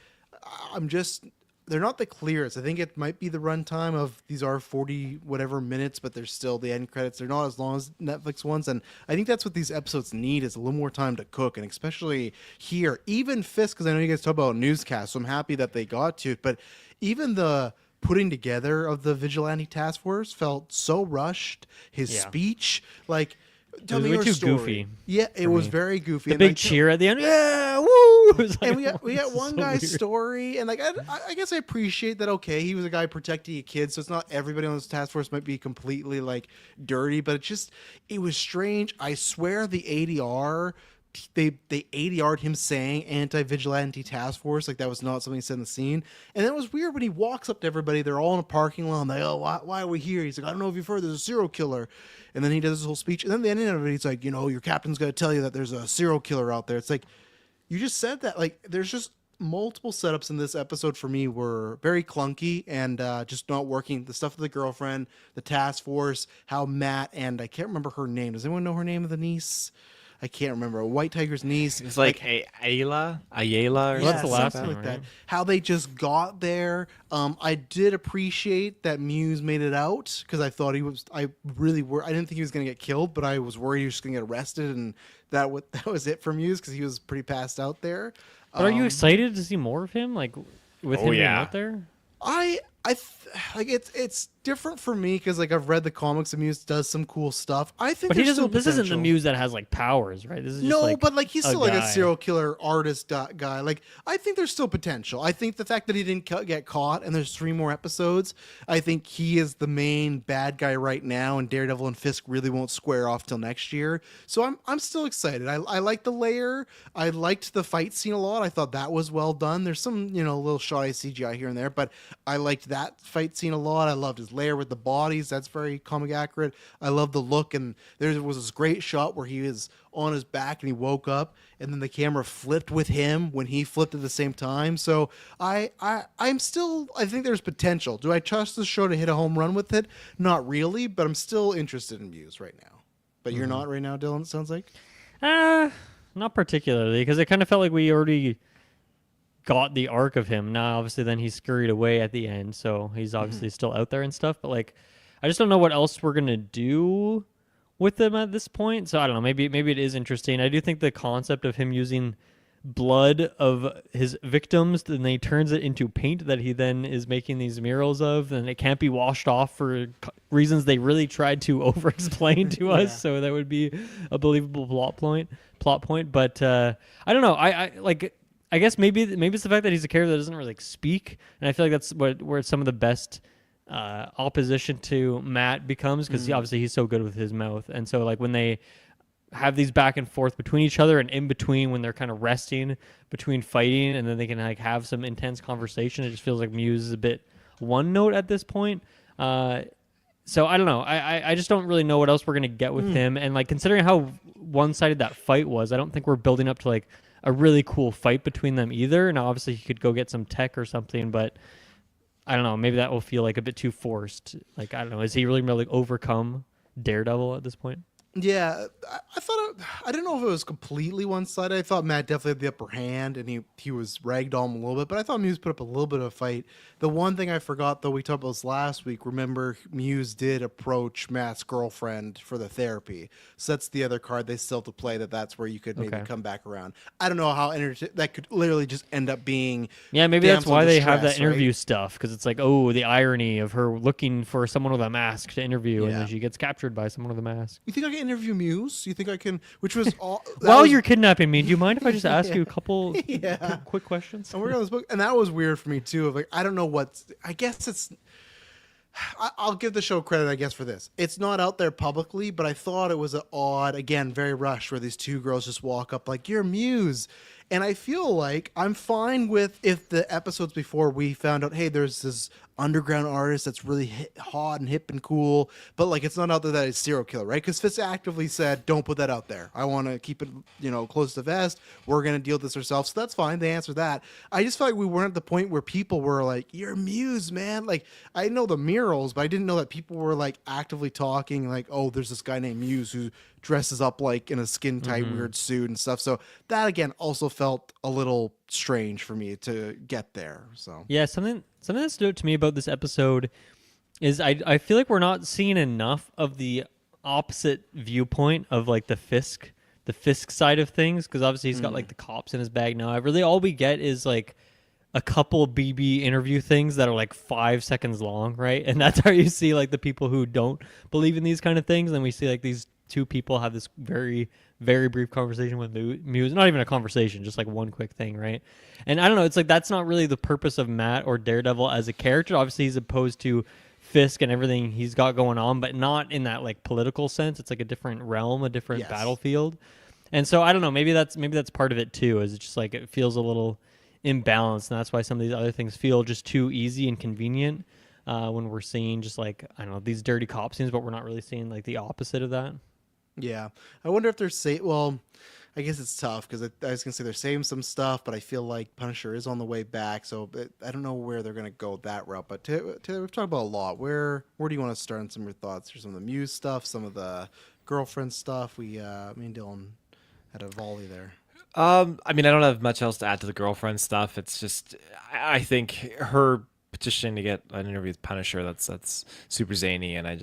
they're not the clearest. I think it might be the runtime of these are 40 whatever minutes, but there's still the end credits. They're not as long as Netflix ones. And I think that's what these episodes need, is a little more time to cook. And especially here, even Fisk, because I know you guys talk about newscasts, so I'm happy that they got to it. But even the putting together of the vigilante task force felt so rushed. His speech, like, tell me your story. Goofy. Yeah, it was very goofy. The big cheer at the end. Yeah, woo! Like, and we got one guy's story, and like I guess I appreciate that. Okay, he was a guy protecting a kid, so it's not everybody on this task force might be completely like dirty, but it was strange. I swear the ADR. They ADR'd him saying anti-vigilante task force, like that was not something he said in the scene. And it was weird when he walks up to everybody, they're all in a parking lot, and they, oh, why are we here? He's like, I don't know if you've heard, there's a serial killer. And then he does his whole speech, and then the end of it, he's like, your captain's gonna tell you that there's a serial killer out there. It's like, you just said that. Like, there's just multiple setups in this episode for me were very clunky and just not working. The stuff with the girlfriend, the task force, how Matt and I can't remember her name. Does anyone know her name of the niece? I can't remember. White Tiger's niece. It's like Ayla, or that's the last something one, like right? that. How they just got there. I did appreciate that Muse made it out, because I thought I didn't think he was going to get killed, but I was worried he was just going to get arrested, and that was it for Muse, because he was pretty passed out there. But are you excited to see more of him, like with him being out there? Like it's different for me, because like I've read the comics, and Muse does some cool stuff. I think, but he doesn't. This isn't the potential. Muse that has like powers, right? This is just, No, like, but like he's still like a guy. serial killer artist guy. Like I think there's still potential. I think the fact that he didn't get caught, and there's 3 more episodes, I think he is the main bad guy right now, and Daredevil and Fisk really won't square off till next year. So I'm still excited. I like the layer. I liked the fight scene a lot. I thought that was well done. There's some little shoddy CGI here and there, but I liked that fight scene a lot. I loved his layer with the bodies. That's very comic accurate. I love the look, and there was this great shot where he was on his back and he woke up, and then the camera flipped with him when he flipped at the same time. So I'm still, I think there's potential. Do I trust the show to hit a home run with it? Not really, but I'm still interested in Muse right now. But you're not right now, Dylan, it sounds like? Not particularly, because it kind of felt like we already got the arc of him. Now, obviously, then he scurried away at the end, so he's obviously still out there and stuff. But like, I just don't know what else we're gonna do with him at this point. So I don't know. Maybe it is interesting. I do think the concept of him using blood of his victims, then he turns it into paint that he then is making these murals of, and it can't be washed off for reasons they really tried to over-explain to us. So that would be a believable plot point. But I don't know. I guess maybe it's the fact that he's a character that doesn't really speak, and I feel like that's where some of the best opposition to Matt becomes, because obviously he's so good with his mouth, and so like when they have these back and forth between each other, and in between when they're kind of resting between fighting, and then they can like have some intense conversation. It just feels like Muse is a bit one note at this point. So I don't know. I just don't really know what else we're gonna get with him. And like considering how one-sided that fight was, I don't think we're building up to like a really cool fight between them either. Now obviously he could go get some tech or something, but I don't know. Maybe that will feel like a bit too forced. Like I don't know. Is he really overcome Daredevil at this point? Yeah, I thought I didn't know if it was completely one sided. I thought Matt definitely had the upper hand, and he was ragdoll him a little bit. But I thought Muse put up a little bit of a fight. The one thing I forgot, though, we talked about this last week. Remember, Muse did approach Matt's girlfriend for the therapy. So that's the other card they still have to play. That's where you could maybe Okay. come back around. I don't know how that could literally just end up being. Yeah, maybe that's damsel why they have distress, that interview right? stuff, because it's like, oh, the irony of her looking for someone with a mask to interview, and Yeah. then she gets captured by someone with a mask. You think I can interview Muse? You think I can? Which was all. that While was- you're kidnapping me, do you mind if I just ask you a couple Yeah. quick questions? I'm working on this book, and that was weird for me too. Of like, I don't know what. I guess it's. I'll give the show credit, I guess, for this. It's not out there publicly, but I thought it was an odd, again, very rushed, where these two girls just walk up like, "You're Muse," and I feel like I'm fine with if the episodes before we found out, hey, there's this underground artist that's really hot and hip and cool, but like it's not out there that it's serial killer, right? Because Fitz actively said, "Don't put that out there. I want to keep it, close to the vest. We're gonna deal with this ourselves." So that's fine. They answered that. I just felt like we weren't at the point where people were like, "You're Muse, man." Like I know the murals, but I didn't know that people were like actively talking like, "Oh, there's this guy named Muse who dresses up like in a skin tight weird suit and stuff." So that again also felt a little strange for me to get there. So Yeah, something that stood out to me about this episode is I feel like we're not seeing enough of the opposite viewpoint of like the Fisk side of things, because obviously he's got like the cops in his bag now. Really, all we get is like a couple BB interview things that are like 5 seconds long, right? And that's how you see like the people who don't believe in these kind of things. And then we see like these two people have this very, very brief conversation with Muse. Not even a conversation, just like one quick thing, right? And I don't know, it's like that's not really the purpose of Matt or Daredevil as a character. Obviously, he's opposed to Fisk and everything he's got going on, but not in that like political sense. It's like a different realm, a different Yes. battlefield. And so I don't know, maybe that's part of it too, is it's just like it feels a little imbalanced, and that's why some of these other things feel just too easy and convenient when we're seeing just like, I don't know, these dirty cop scenes, but we're not really seeing like the opposite of that. yeah, I wonder if they're well, I guess it's tough because I was gonna say they're saving some stuff, but I feel like Punisher is on the way back, so I don't know where they're gonna go that route. But Taylor, we've talked about a lot. Where do you want to start on some of your thoughts? Or some of the Muse stuff, some of the girlfriend stuff. Me and Dylan had a volley there. I mean, I don't have much else to add to the girlfriend stuff. It's just, I think her petitioning to get an interview with Punisher, that's super zany, and I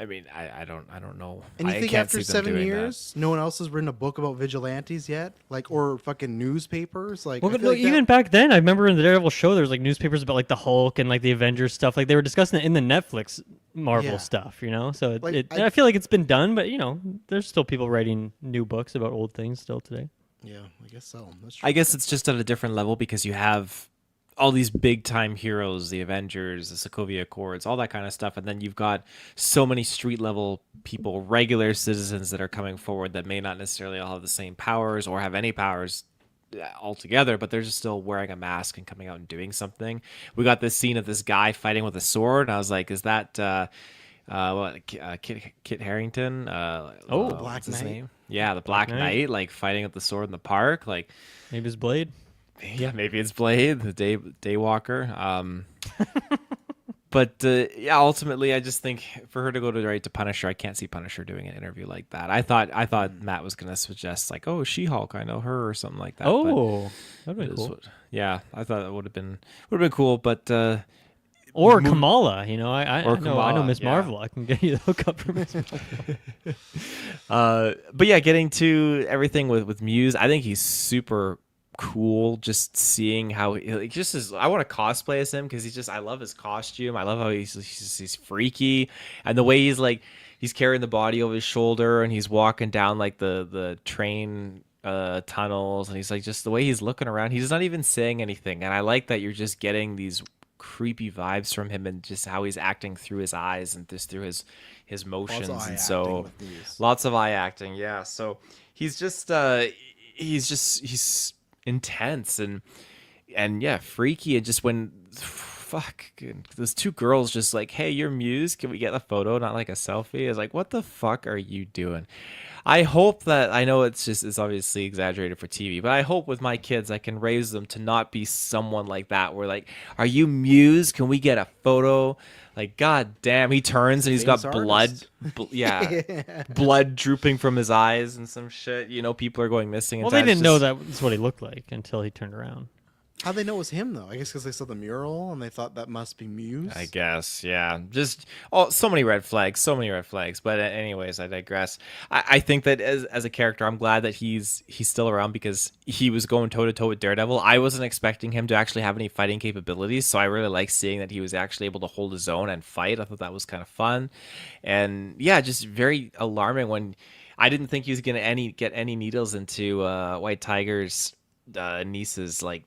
mean, I don't know. And you I think can't after see them 7 doing years, no one else has written a book about vigilantes yet, like or fucking newspapers? Like, Well, I but feel no, like that- even back then, I remember in the Daredevil show, there was like newspapers about like the Hulk and like the Avengers stuff. Like they were discussing it in the Netflix Marvel Yeah. stuff, you know? So Like, I feel like it's been done, but you know, there's still people writing new books about old things still today. yeah, I guess so. That's true. I guess it's just at a different level because you have all these big time heroes, the Avengers, the Sokovia Accords, all that kind of stuff, and then you've got so many street level people, regular citizens that are coming forward that may not necessarily all have the same powers or have any powers altogether, but they're just still wearing a mask and coming out and doing something. We got this scene of this guy fighting with a sword, and I was like, is that Kit Harington? The Black what's his Knight? name? Yeah, the Black Knight. Knight, like fighting with the sword in the park, like. Maybe it's Blade. Yeah, maybe it's Blade, the Daywalker. But yeah, ultimately, I just think for her to go right to Punisher, I can't see Punisher doing an interview like that. I thought Matt was gonna suggest like, oh, She-Hulk, I know her, or something like that. Oh, that'd but be it cool. is yeah, I thought it would have been cool, but Or Kamala, you know, I know Kamala, Miss yeah. Marvel. I can get you the hookup for Miss Marvel. but yeah, getting to everything with Muse, I think he's super cool. Just seeing how I want to cosplay as him because I love his costume. I love how he's freaky, and the way he's carrying the body over his shoulder and he's walking down like the train tunnels, and he's like just the way he's looking around. He's not even saying anything, and I like that you're just getting these creepy vibes from him, and just how he's acting through his eyes and just through his motions, eye and acting so with Muse. lots of eye acting. Yeah, so he's just he's intense and yeah, freaky, and just when fuck those two girls just like, hey, you're Muse, can we get a photo, not like a selfie? It's like, what the fuck are you doing? I hope that, I know it's obviously exaggerated for TV, but I hope with my kids I can raise them to not be someone like that, where like, are you Muse, can we get a photo? Like, god damn, he turns and he's got Famous blood artist. yeah, blood drooping from his eyes and some shit, people are going missing. Well, they didn't know that's what he looked like until he turned around. How'd they know it was him though? I guess because they saw the mural and they thought that must be Muse. I guess, yeah. Just so many red flags, so many red flags. But anyways, I digress. I think that as a character, I'm glad that he's still around, because he was going toe to toe with Daredevil. I wasn't expecting him to actually have any fighting capabilities, so I really like seeing that he was actually able to hold his own and fight. I thought that was kind of fun, and yeah, just very alarming when I didn't think he was gonna get any needles into White Tiger's niece's like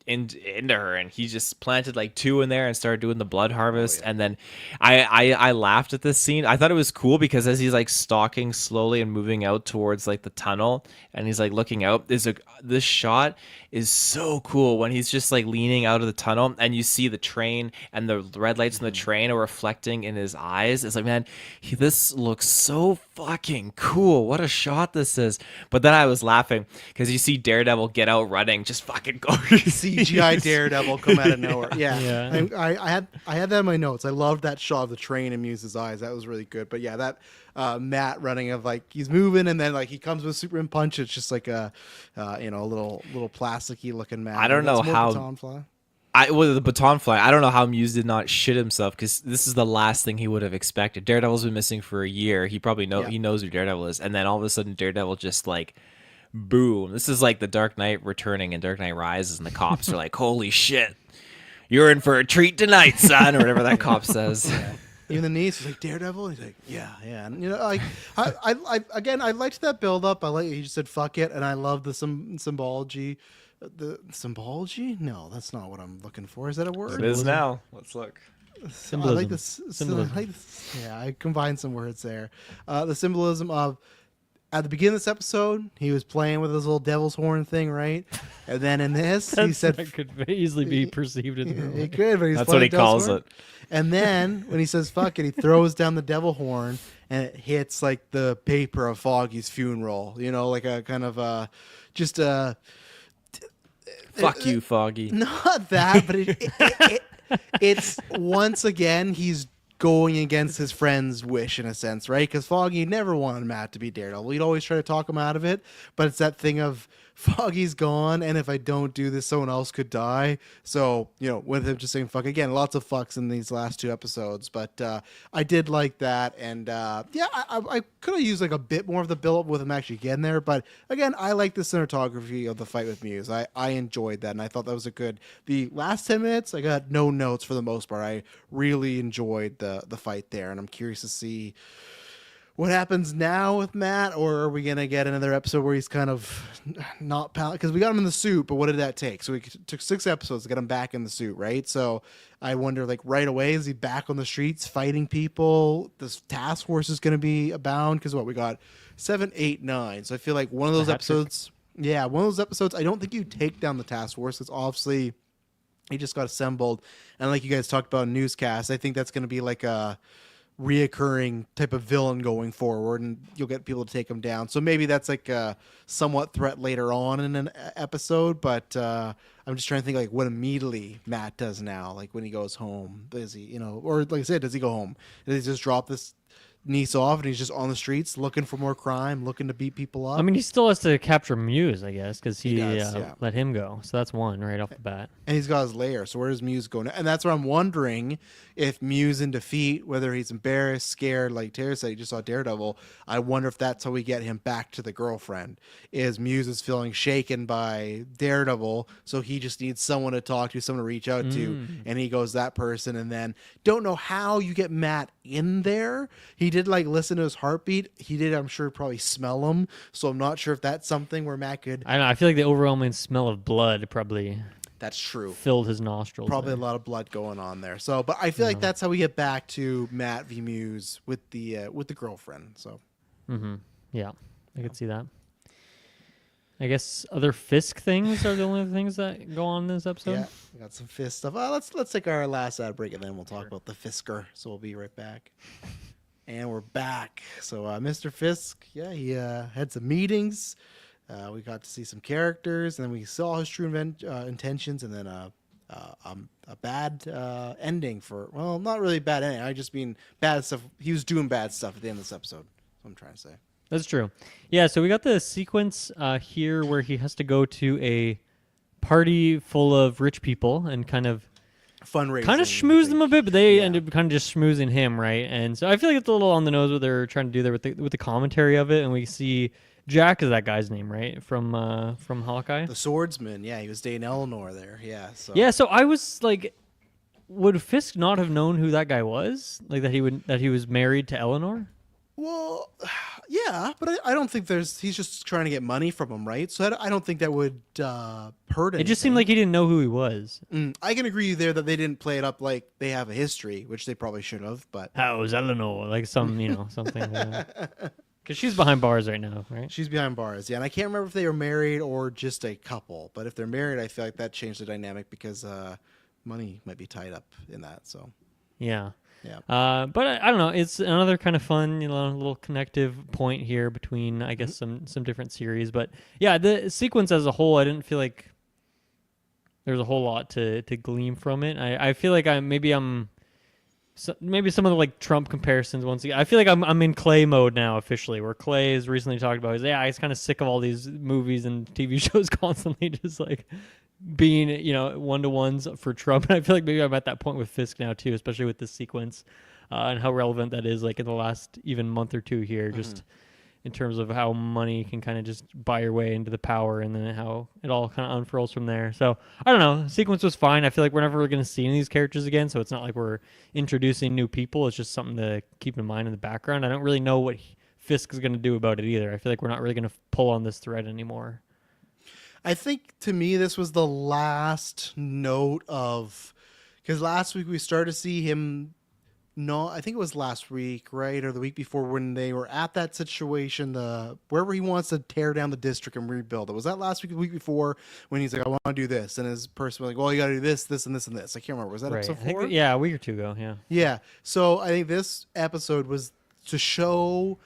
into her, and he just planted like 2 in there and started doing the blood harvest. And then I laughed at this scene. I thought it was cool because as he's like stalking slowly and moving out towards like the tunnel, and he's like looking out, this shot is so cool when he's just like leaning out of the tunnel, and you see the train and the red lights in the train are reflecting in his eyes. It's like, man, this looks so fucking cool. What a shot this is. But then I was laughing because you see Daredevil get out running, just fucking go. CGI Daredevil come out of nowhere. Yeah, Yeah. I had that in my notes. I loved that shot of the train and Muse's eyes. That was really good. But yeah, that Matt running of like he's moving and then like he comes with Superman punch. It's just like a little plasticky looking Matt. I don't know how. Baton fly. The baton fly. I don't know how Muse did not shit himself, because this is the last thing he would have expected. Daredevil's been missing for a year. He probably he knows who Daredevil is, and then all of a sudden Daredevil just like, boom. This is like the Dark Knight returning and Dark Knight Rises, and the cops are like, holy shit, you're in for a treat tonight, son, or whatever that cop says. Yeah. Even the niece was like, Daredevil, and he's like, yeah, and like I liked that build up. I like he just said fuck it, and I love the symbology. The symbology? No, that's not what I'm looking for. Is that a word? It is now. Let's look. I like this. Yeah, I combined some words there. The symbolism of at the beginning of this episode, he was playing with his little devil's horn thing, right? And then in this, he said that could easily be perceived as it could, but he's that's what he calls horn. it. And then when he says "fuck it," he throws down the devil horn, and it hits like the paper of Foggy's funeral. Like a kind of just a. Fuck you, Foggy. Not that, but it's once again he's going against his friend's wish in a sense, right? Because Foggy never wanted Matt to be Daredevil. He'd always try to talk him out of it, but it's that thing of Foggy's gone, and if I don't do this, someone else could die. So, with him just saying fuck again, lots of fucks in these last 2 episodes, but I did like that, and I could have used like a bit more of the build-up with him actually getting there, but again, I like the cinematography of the fight with Muse. I enjoyed that, and I thought that was the last 10 minutes, I got no notes for the most part. I really enjoyed the fight there, and I'm curious to see what happens now with Matt, or are we going to get another episode where he's kind of not because we got him in the suit, but what did that take? So it took 6 episodes to get him back in the suit, right? So I wonder, like, right away, is he back on the streets fighting people? This task force is going to be abound because we got 7, 8, 9. So I feel like one of those episodes, I don't think you take down the task force because obviously he just got assembled. And like you guys talked about in newscast, I think that's going to be like a reoccurring type of villain going forward, and you'll get people to take him down. So maybe that's like a somewhat threat later on in an episode, but I'm just trying to think like what immediately Matt does now, like when he goes home. Does he, or like I said, does he go home? Does he just drop this niece off and he's just on the streets looking for more crime, looking to beat people up? I mean, he still has to capture Muse, I guess, because he does, let him go. So that's one right off the bat. And he's got his lair. So where does Muse go now? And that's where I'm wondering if Muse in defeat, whether he's embarrassed, scared, like Tara said, he just saw Daredevil. I wonder if that's how we get him back to the girlfriend. Is Muse is feeling shaken by Daredevil, so he just needs someone to talk to, someone to reach out to, and he goes that person. And then don't know how you get Matt in there. He did like listen to his heartbeat. He did, I'm sure, probably smell him. So I'm not sure if that's something where Matt could. I don't know. I feel like the overwhelming smell of blood probably That's true. filled his nostrils. Probably a there. lot of blood going on there. So, but I feel like that's how we get back to Matt v. Muse with the girlfriend. So, Yeah, I could see that. I guess other Fisk things are the only things that go on in this episode. yeah, we got some Fisk stuff. Let's take our last ad break and then we'll talk about the Fisker. So we'll be right back. And we're back. So Mr. Fisk, yeah, he had some meetings. We got to see some characters, and then we saw his true intentions, and then a bad ending for, well, not really bad ending. I just mean bad stuff. He was doing bad stuff at the end of this episode. That's what I'm trying to say. That's true. Yeah, so we got the sequence here where he has to go to a party full of rich people and kind of Fundraising. schmooze them a bit, but they end up kind of just schmoozing him, right? And so I feel like it's a little on the nose what they're trying to do there with the commentary of it, and we see Jack is that guy's name, right? From Hawkeye. The swordsman, yeah, he was dating Eleanor there, yeah. So Yeah, so I was like, would Fisk not have known who that guy was? Like that he was married to Eleanor? well, yeah, but I don't think he's just trying to get money from him, right? So I don't think that would hurt anything. It just seemed like he didn't know who he was. I can agree there that they didn't play it up like they have a history, which they probably should have, but How's Eleanor? Like something. Because she's behind bars right now, right? she's behind bars, yeah. And I can't remember if they were married or just a couple, but if they're married, I feel like that changed the dynamic because money might be tied up in that. So Yeah. yeah, But I don't know. It's another kind of fun, little connective point here between, I guess, some different series. But yeah, the sequence as a whole, I didn't feel like there's a whole lot to glean from it. I feel like maybe some of the like Trump comparisons once again. I feel like I'm in Clay mode now officially, where Clay has recently talked about he's kind of sick of all these movies and TV shows constantly just like being one-to-ones for Trump. And I feel like maybe I'm at that point with Fisk now too, especially with this sequence and how relevant that is like in the last even month or two here, just in terms of how money can kind of just buy your way into the power and then how it all kind of unfurls from there. So I don't know. The sequence was fine. I feel like we're never going to see any of these characters again, so it's not like we're introducing new people. It's just something to keep in mind in the background. I don't really know what Fisk is going to do about it either. I feel like we're not really going to pull on this thread anymore. I think to me this was the last note of, because last week we started to see him. No, I think it was last week, right, or the week before when they were at that situation, wherever he wants to tear down the district and rebuild it. Was that last week, the week before, when he's like, I want to do this, and his person was like, well, you got to do this, this, and this, and this. I can't remember. Was that episode 4? Yeah, a week or two ago. Yeah. Yeah. So I think this episode was to show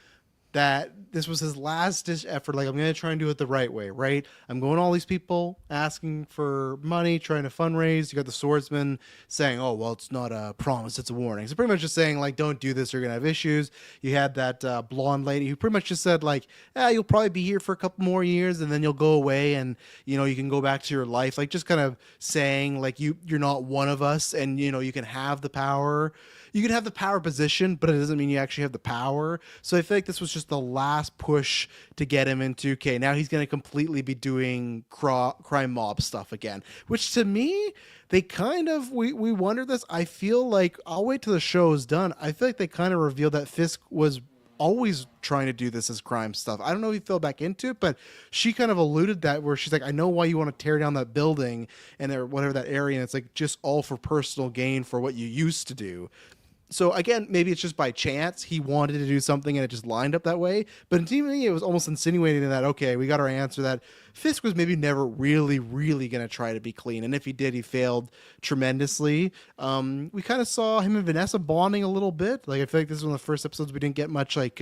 that this was his last ditch effort. Like, I'm going to try and do it the right way, right? I'm going to all these people asking for money, trying to fundraise. You got the swordsman saying, oh, well, it's not a promise, it's a warning. So pretty much just saying, like, don't do this, you're going to have issues. You had that blonde lady who pretty much just said, like, you'll probably be here for a couple more years and then you'll go away and, you can go back to your life. Like, just kind of saying, like, you're not one of us and, you can have the power. You can have the power position, but it doesn't mean you actually have the power. So I feel like this was just the last push to get him into, okay, now he's going to completely be doing crime mob stuff again, which to me, they kind of, we wonder this. I feel like, I'll wait till the show is done. I feel like they kind of revealed that Fisk was always trying to do this as crime stuff. I don't know if he fell back into it, but she kind of alluded that where she's like, I know why you want to tear down that building and whatever that area. And it's like just all for personal gain for what you used to do. So again, maybe it's just by chance he wanted to do something and it just lined up that way. But to me, it was almost insinuating that, okay, we got our answer that Fisk was maybe never really, really going to try to be clean. And if he did, he failed tremendously. We kind of saw him and Vanessa bonding a little bit. Like, I feel like this was one of the first episodes we didn't get much like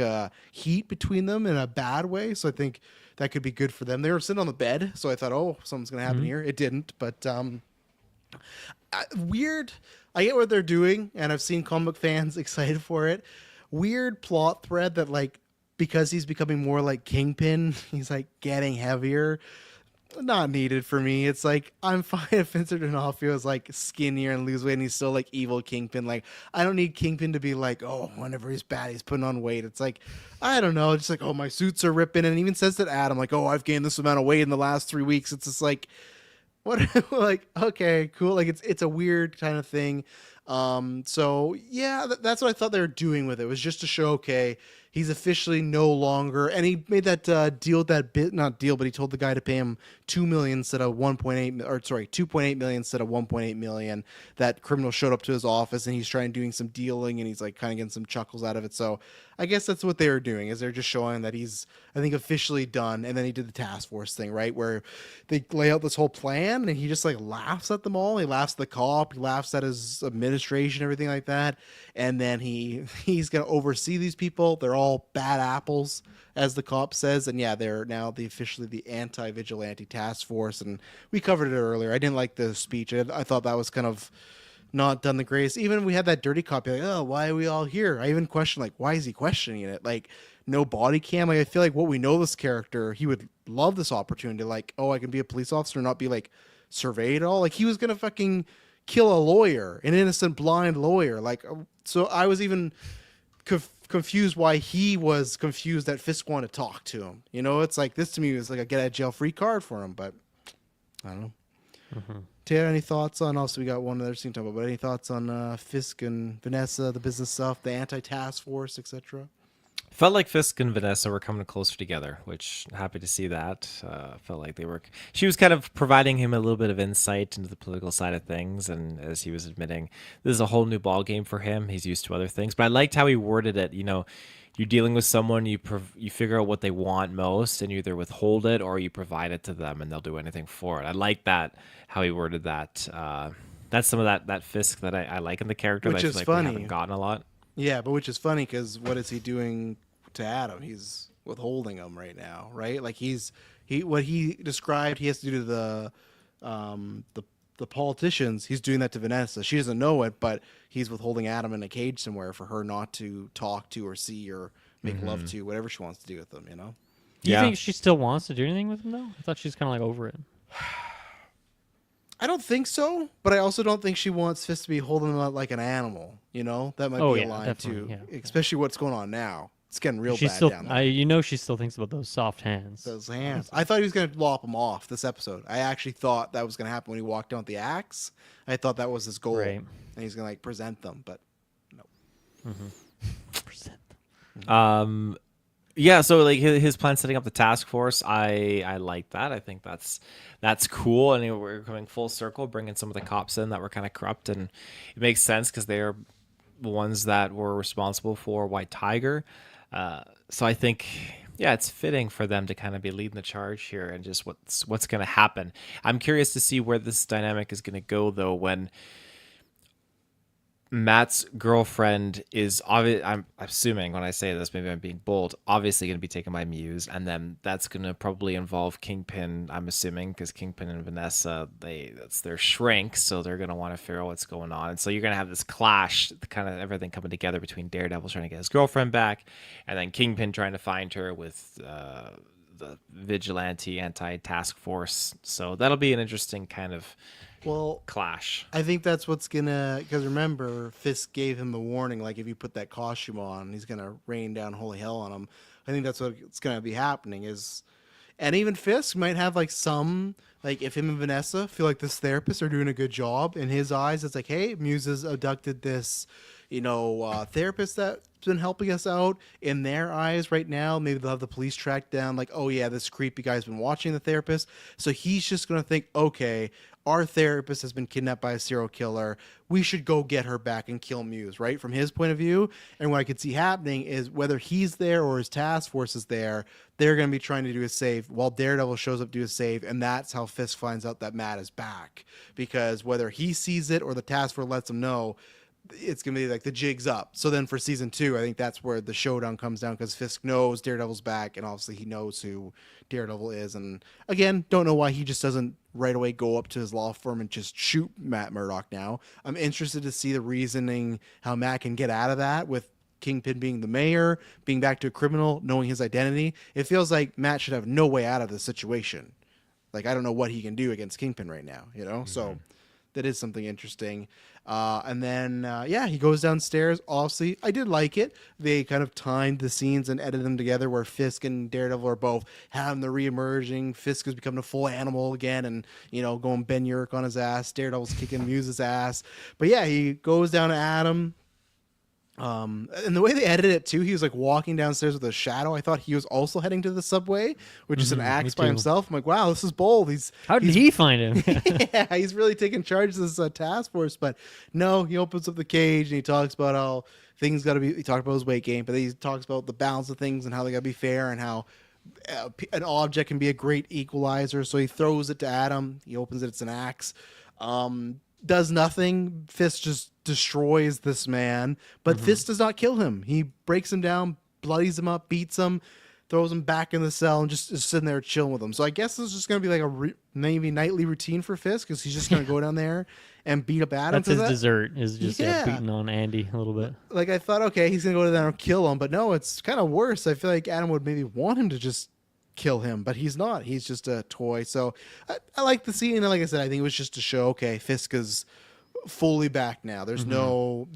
heat between them in a bad way. So I think that could be good for them. They were sitting on the bed. So I thought, oh, something's going to happen here. It didn't. But weird. I get what they're doing, and I've seen comic fans excited for it. Weird plot thread that, like, because he's becoming more like Kingpin, he's, like, getting heavier. Not needed for me. It's like, I'm fine if Vincent D'Onofrio is, like, skinnier and lose weight, and he's still, like, evil Kingpin. Like, I don't need Kingpin to be like, oh, whenever he's bad, he's putting on weight. It's like, I don't know. It's like, oh, my suits are ripping. And he even says to Adam, like, oh, I've gained this amount of weight in the last 3 weeks. It's just like... What like, okay, cool. Like, it's a weird kind of thing. So yeah, that's what I thought they were doing with it. Was just to show, okay, he's officially no longer, and he made that deal with that bit, not deal, but he told the guy to pay him 2 million instead of 1.8, or sorry, 2.8 million instead of 1.8 million. That criminal showed up to his office and he's trying doing some dealing and he's like kind of getting some chuckles out of it. So I guess that's what they were doing, is they're just showing that he's, I think, officially done. And then he did the task force thing, right, where they lay out this whole plan and he just like laughs at them all. He laughs at the cop, he laughs at his administration, everything like that. And then he's gonna oversee these people. They're all bad apples, as the cop says. And yeah, they're now officially the anti-vigilante task force. And we covered it earlier. I didn't like the speech. I thought that was kind of not done the greatest. Even we had that dirty copy, like, oh, why are we all here? I even questioned, like, why is he questioning it? Like, no body cam. Like, I feel like what we know this character, he would love this opportunity. Like, oh, I can be a police officer and not be like surveyed at all. Like, he was gonna fucking kill a lawyer, an innocent blind lawyer. Like, so I was even confused why he was confused that Fisk wanted to talk to him. You know, it's like, this to me was like a get out of jail free card for him. But I don't know. Taylor, any thoughts on? Also, we got one other scene to talk about. But any thoughts on Fisk and Vanessa, the business stuff, the anti-task force, etc.? Felt like Fisk and Vanessa were coming closer together, which happy to see that. Felt like they were. She was kind of providing him a little bit of insight into the political side of things, and as he was admitting, this is a whole new ball game for him. He's used to other things, but I liked how he worded it. You know, you're dealing with someone, you figure out what they want most, and you either withhold it or you provide it to them, and they'll do anything for it. I like that how he worded that. That's some of that Fisk that I like in the character. Which that I is feel like funny. we haven't gotten a lot. Yeah, but which is funny because what is he doing to Adam? He's withholding him right now, right? Like what he described he has to do to the politicians. He's doing that to Vanessa. She doesn't know it, but he's withholding Adam in a cage somewhere for her not to talk to or see or make love to, whatever she wants to do with them. You know? Do you Yeah. think she still wants to do anything with him though? I thought she's kind of like over it. I don't think so, but I also don't think she wants Fist to be holding him out like an animal. You know, that might be a line too, especially what's going on now. It's getting real She's bad still, down there. you know, she still thinks about those soft hands. Those hands. I thought he was going to lop him off this episode. I actually thought that was going to happen when he walked down with the axe. I thought that was his goal, Right. and he's going to like present them, but no. Yeah, so like his plan setting up the task force, I like that. I think that's cool, and we're coming full circle, bringing some of the cops in that were kind of corrupt, and it makes sense because they are the ones that were responsible for White Tiger. So I think, yeah, it's fitting for them to kind of be leading the charge here, and just what's going to happen. I'm curious to see where this dynamic is going to go, though, when Matt's girlfriend is I'm assuming when I say this, maybe I'm being bold, obviously going to be taken by Muse, and then that's going to probably involve Kingpin, I'm assuming, because Kingpin and Vanessa, that's their shrink, so they're going to want to figure out what's going on. And so you're going to have this clash, kind of everything coming together between Daredevil trying to get his girlfriend back, and then Kingpin trying to find her with the vigilante anti-task force. So that'll be an interesting kind of clash. I think that's what's gonna, because remember, Fisk gave him the warning, like if you put that costume on, he's gonna rain down holy hell on him. I think that's what's gonna be happening and even Fisk might have like some, like if him and Vanessa feel like this therapist are doing a good job in his eyes, it's like, hey, Muse has abducted this, therapist that's been helping us out. In their eyes right now, maybe they'll have the police track down, like, oh yeah, this creepy guy's been watching the therapist. So he's just gonna think, okay, our therapist has been kidnapped by a serial killer. We should go get her back and kill Muse, right? From his point of view. And what I could see happening is whether he's there or his task force is there, they're going to be trying to do a save while Daredevil shows up to do a save. And that's how Fisk finds out that Matt is back. Because whether he sees it or the task force lets him know, it's going to be like the jig's up. So then for season 2, I think that's where the showdown comes down, because Fisk knows Daredevil's back, and obviously he knows who Daredevil is. And again, don't know why he just doesn't right away go up to his law firm and just shoot Matt Murdock now. I'm interested to see the reasoning, how Matt can get out of that with Kingpin being the mayor, being back to a criminal, knowing his identity. It feels like Matt should have no way out of this situation. Like, I don't know what he can do against Kingpin right now, So that is something interesting. And then he goes downstairs. Obviously, I did like it. They kind of timed the scenes and edited them together where Fisk and Daredevil are both having the re-emerging. Fisk is becoming a full animal again, and going Ben Urich on his ass. Daredevil's kicking Muse's ass. But yeah, he goes down to Adam. And the way they edited it too, he was like walking downstairs with a shadow. I thought he was also heading to the subway, which is an axe by himself. I'm like, wow, this is bold. How did he find him? Yeah, he's really taking charge of this task force. But no, he opens up the cage and he talks about how things got to be. He talked about his weight gain, but he talks about the balance of things and how they got to be fair and how an object can be a great equalizer. So he throws it to Adam. He opens it. It's an axe. Does nothing. Fisk just destroys this man, but Fisk does not kill him. He breaks him down, bloodies him up, beats him, throws him back in the cell, and just is sitting there chilling with him. So I guess this is just going to be like a maybe nightly routine for Fisk, because he's just going to go down there and beat up Adam. That's his dessert, is just beating on Andy a little bit. Like, I thought, okay, he's going to go down and kill him, but no, it's kind of worse. I feel like Adam would maybe want him to just kill him, but he's not. He's just a toy. So I like the scene, and like I said, I think it was just to show, okay, Fisk is fully back now. There's no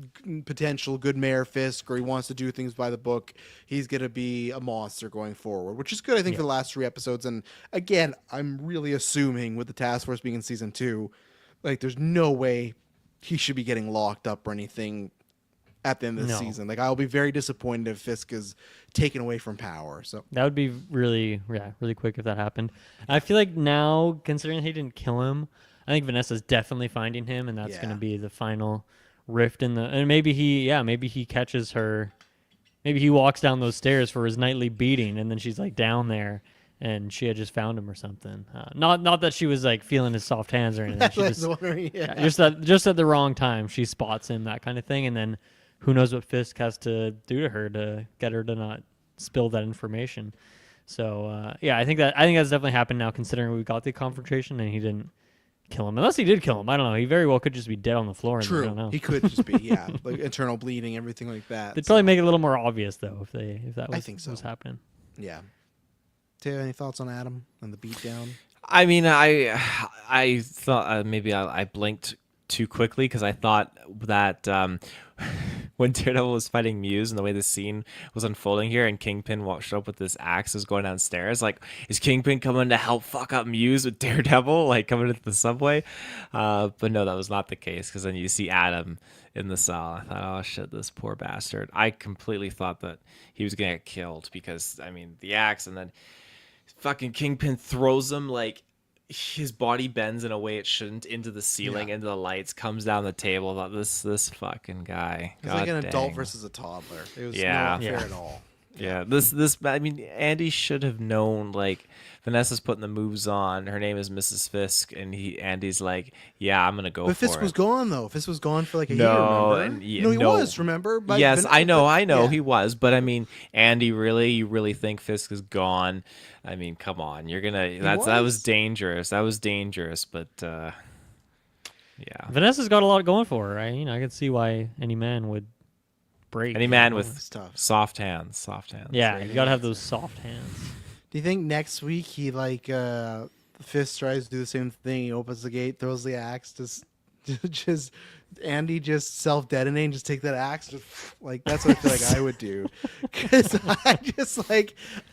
potential good Mayor Fisk, or he wants to do things by the book. He's going to be a monster going forward, which is good, I think, for the last 3 episodes. And again, I'm really assuming with the task force being in season 2, like, there's no way he should be getting locked up or anything at the end of the season. Like, I'll be very disappointed if Fisk is taken away from power. So that would be really quick if that happened. I feel like now, considering he didn't kill him, I think Vanessa's definitely finding him, and that's going to be the final rift in the. And maybe he catches her. Maybe he walks down those stairs for his nightly beating, and then she's like down there, and she had just found him or something. Not that she was like feeling his soft hands or anything. She just at the wrong time, she spots him, that kind of thing, and then who knows what Fisk has to do to her to get her to not spill that information. So I think that's definitely happened now, considering we got the confrontation and he didn't kill him. Unless he did kill him. I don't know. He very well could just be dead on the floor. True. I don't know. He could just be, like internal bleeding, everything like that. They'd probably make it a little more obvious, though, if that was happening. Yeah. Taylor, any thoughts on Adam and the beatdown? I mean, I thought maybe I blinked too quickly, because I thought that when Daredevil was fighting Muse and the way the scene was unfolding here, and Kingpin showed up with this axe, was going downstairs, like, is Kingpin coming to help fuck up Muse with Daredevil, like coming into the subway? But no, that was not the case, because then you see Adam in the cell. I thought, oh shit, this poor bastard. I completely thought that he was gonna get killed, because I mean, the axe, and then fucking Kingpin throws him, like, his body bends in a way it shouldn't, into the ceiling, into the lights, comes down the table. Thought, this fucking guy. It's like an adult versus a toddler. It was not fair at all. Yeah, this. I mean, Andy should have known. Like, Vanessa's putting the moves on. Her name is Mrs. Fisk, and Andy's like, yeah, I'm gonna go. But for Fisk it. was gone though. Fisk was gone for like a year. Remember? He was. Remember? Yes, I know he was. But I mean, Andy, you really think Fisk is gone? I mean, come on, you're gonna. That was dangerous. That was dangerous. But yeah, Vanessa's got a lot going for her. I can see why any man would break. Any man with soft hands. Yeah, you gotta have those soft hands. Do you think next week he Fisk tries to do the same thing? He opens the gate, throws the axe, just Andy just self-detonating, just take that axe, like, that's what I feel like I would do. Because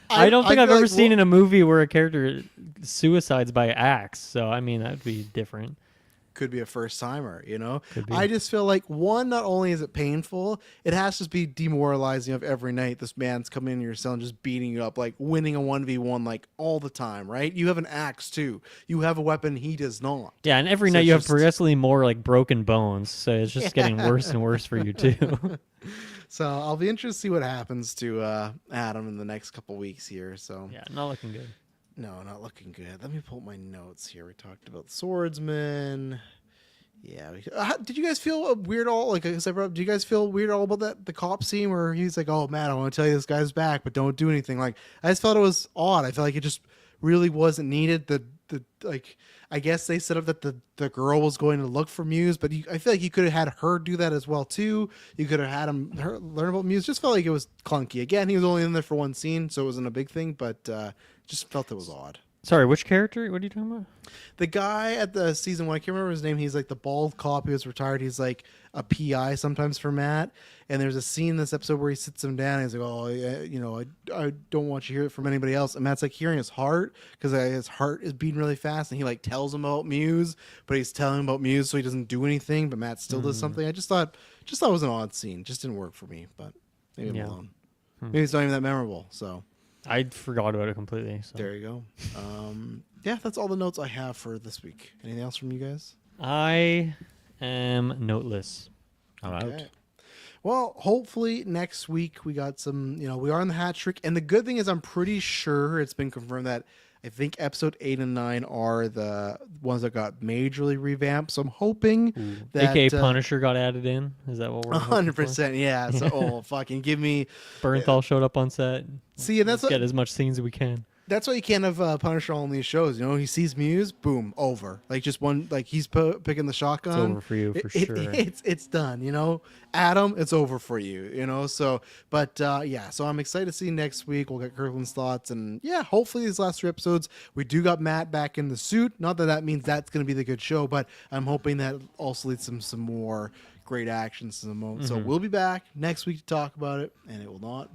I don't think I've ever seen in a movie where a character suicides by axe. So I mean, that'd be different. Could be a first timer, I just feel like, one, not only is it painful, it has to be demoralizing of every night this man's coming into your cell and just beating you up, like winning a 1v1 like all the time, right? You have an axe too. You have a weapon he does not. Yeah, and every night you have progressively more like broken bones, so it's just getting worse and worse for you too. So I'll be interested to see what happens to Adam in the next couple weeks here. So yeah, not looking good. No, not looking good. Let me pull up my notes here. We talked about swordsman. Yeah. Did you guys feel weird all? Like, do you guys feel weird all about the cop scene where he's like, "Oh, Matt, I want to tell you this guy's back, but don't do anything." Like, I just thought it was odd. I felt like it just really wasn't needed. I guess they set up that the girl was going to look for Muse, but I feel like you could have had her do that as well too. You could have had her learn about Muse. Just felt like it was clunky. Again, he was only in there for one scene, so it wasn't a big thing, but just felt it was odd. Sorry, which character? What are you talking about? The guy at the season 1, I can't remember his name. He's like the bald cop who was retired. He's like a PI sometimes for Matt. And there's a scene in this episode where he sits him down and he's like, "Oh, yeah, I don't want you to hear it from anybody else." And Matt's like hearing his heart because his heart is beating really fast. And he like tells him about Muse, but he's telling him about Muse so he doesn't do anything. But Matt still does something. I just thought it was an odd scene. Just didn't work for me. But maybe I'm Yeah. alone. Maybe it's not even that memorable. So I forgot about it completely. So. there you go. Yeah, that's all the notes I have for this week. Anything else from you guys? I am noteless. I'm out. Okay. Well, hopefully next week we got some, we are on the hat trick. And the good thing is I'm pretty sure it's been confirmed that I think episode 8 and 9 are the ones that got majorly revamped. So I'm hoping that AKA Punisher got added in. Is that what we're hoping for? 100%. Yeah. So, fucking give me. Bernthal showed up on set. See, and that's Let's get as much scenes as we can. That's why you can't have Punisher on these shows. He sees Muse, boom, over. Like just one, like he's picking the shotgun. It's over for you for sure. It's done. Adam, it's over for you. So, but yeah. So I'm excited to see next week. We'll get Kirkland's thoughts, and yeah, hopefully these last 3 episodes we do got Matt back in the suit. Not that means that's going to be the good show, but I'm hoping that also leads some more great actions to the moment. So we'll be back next week to talk about it, and it will not be.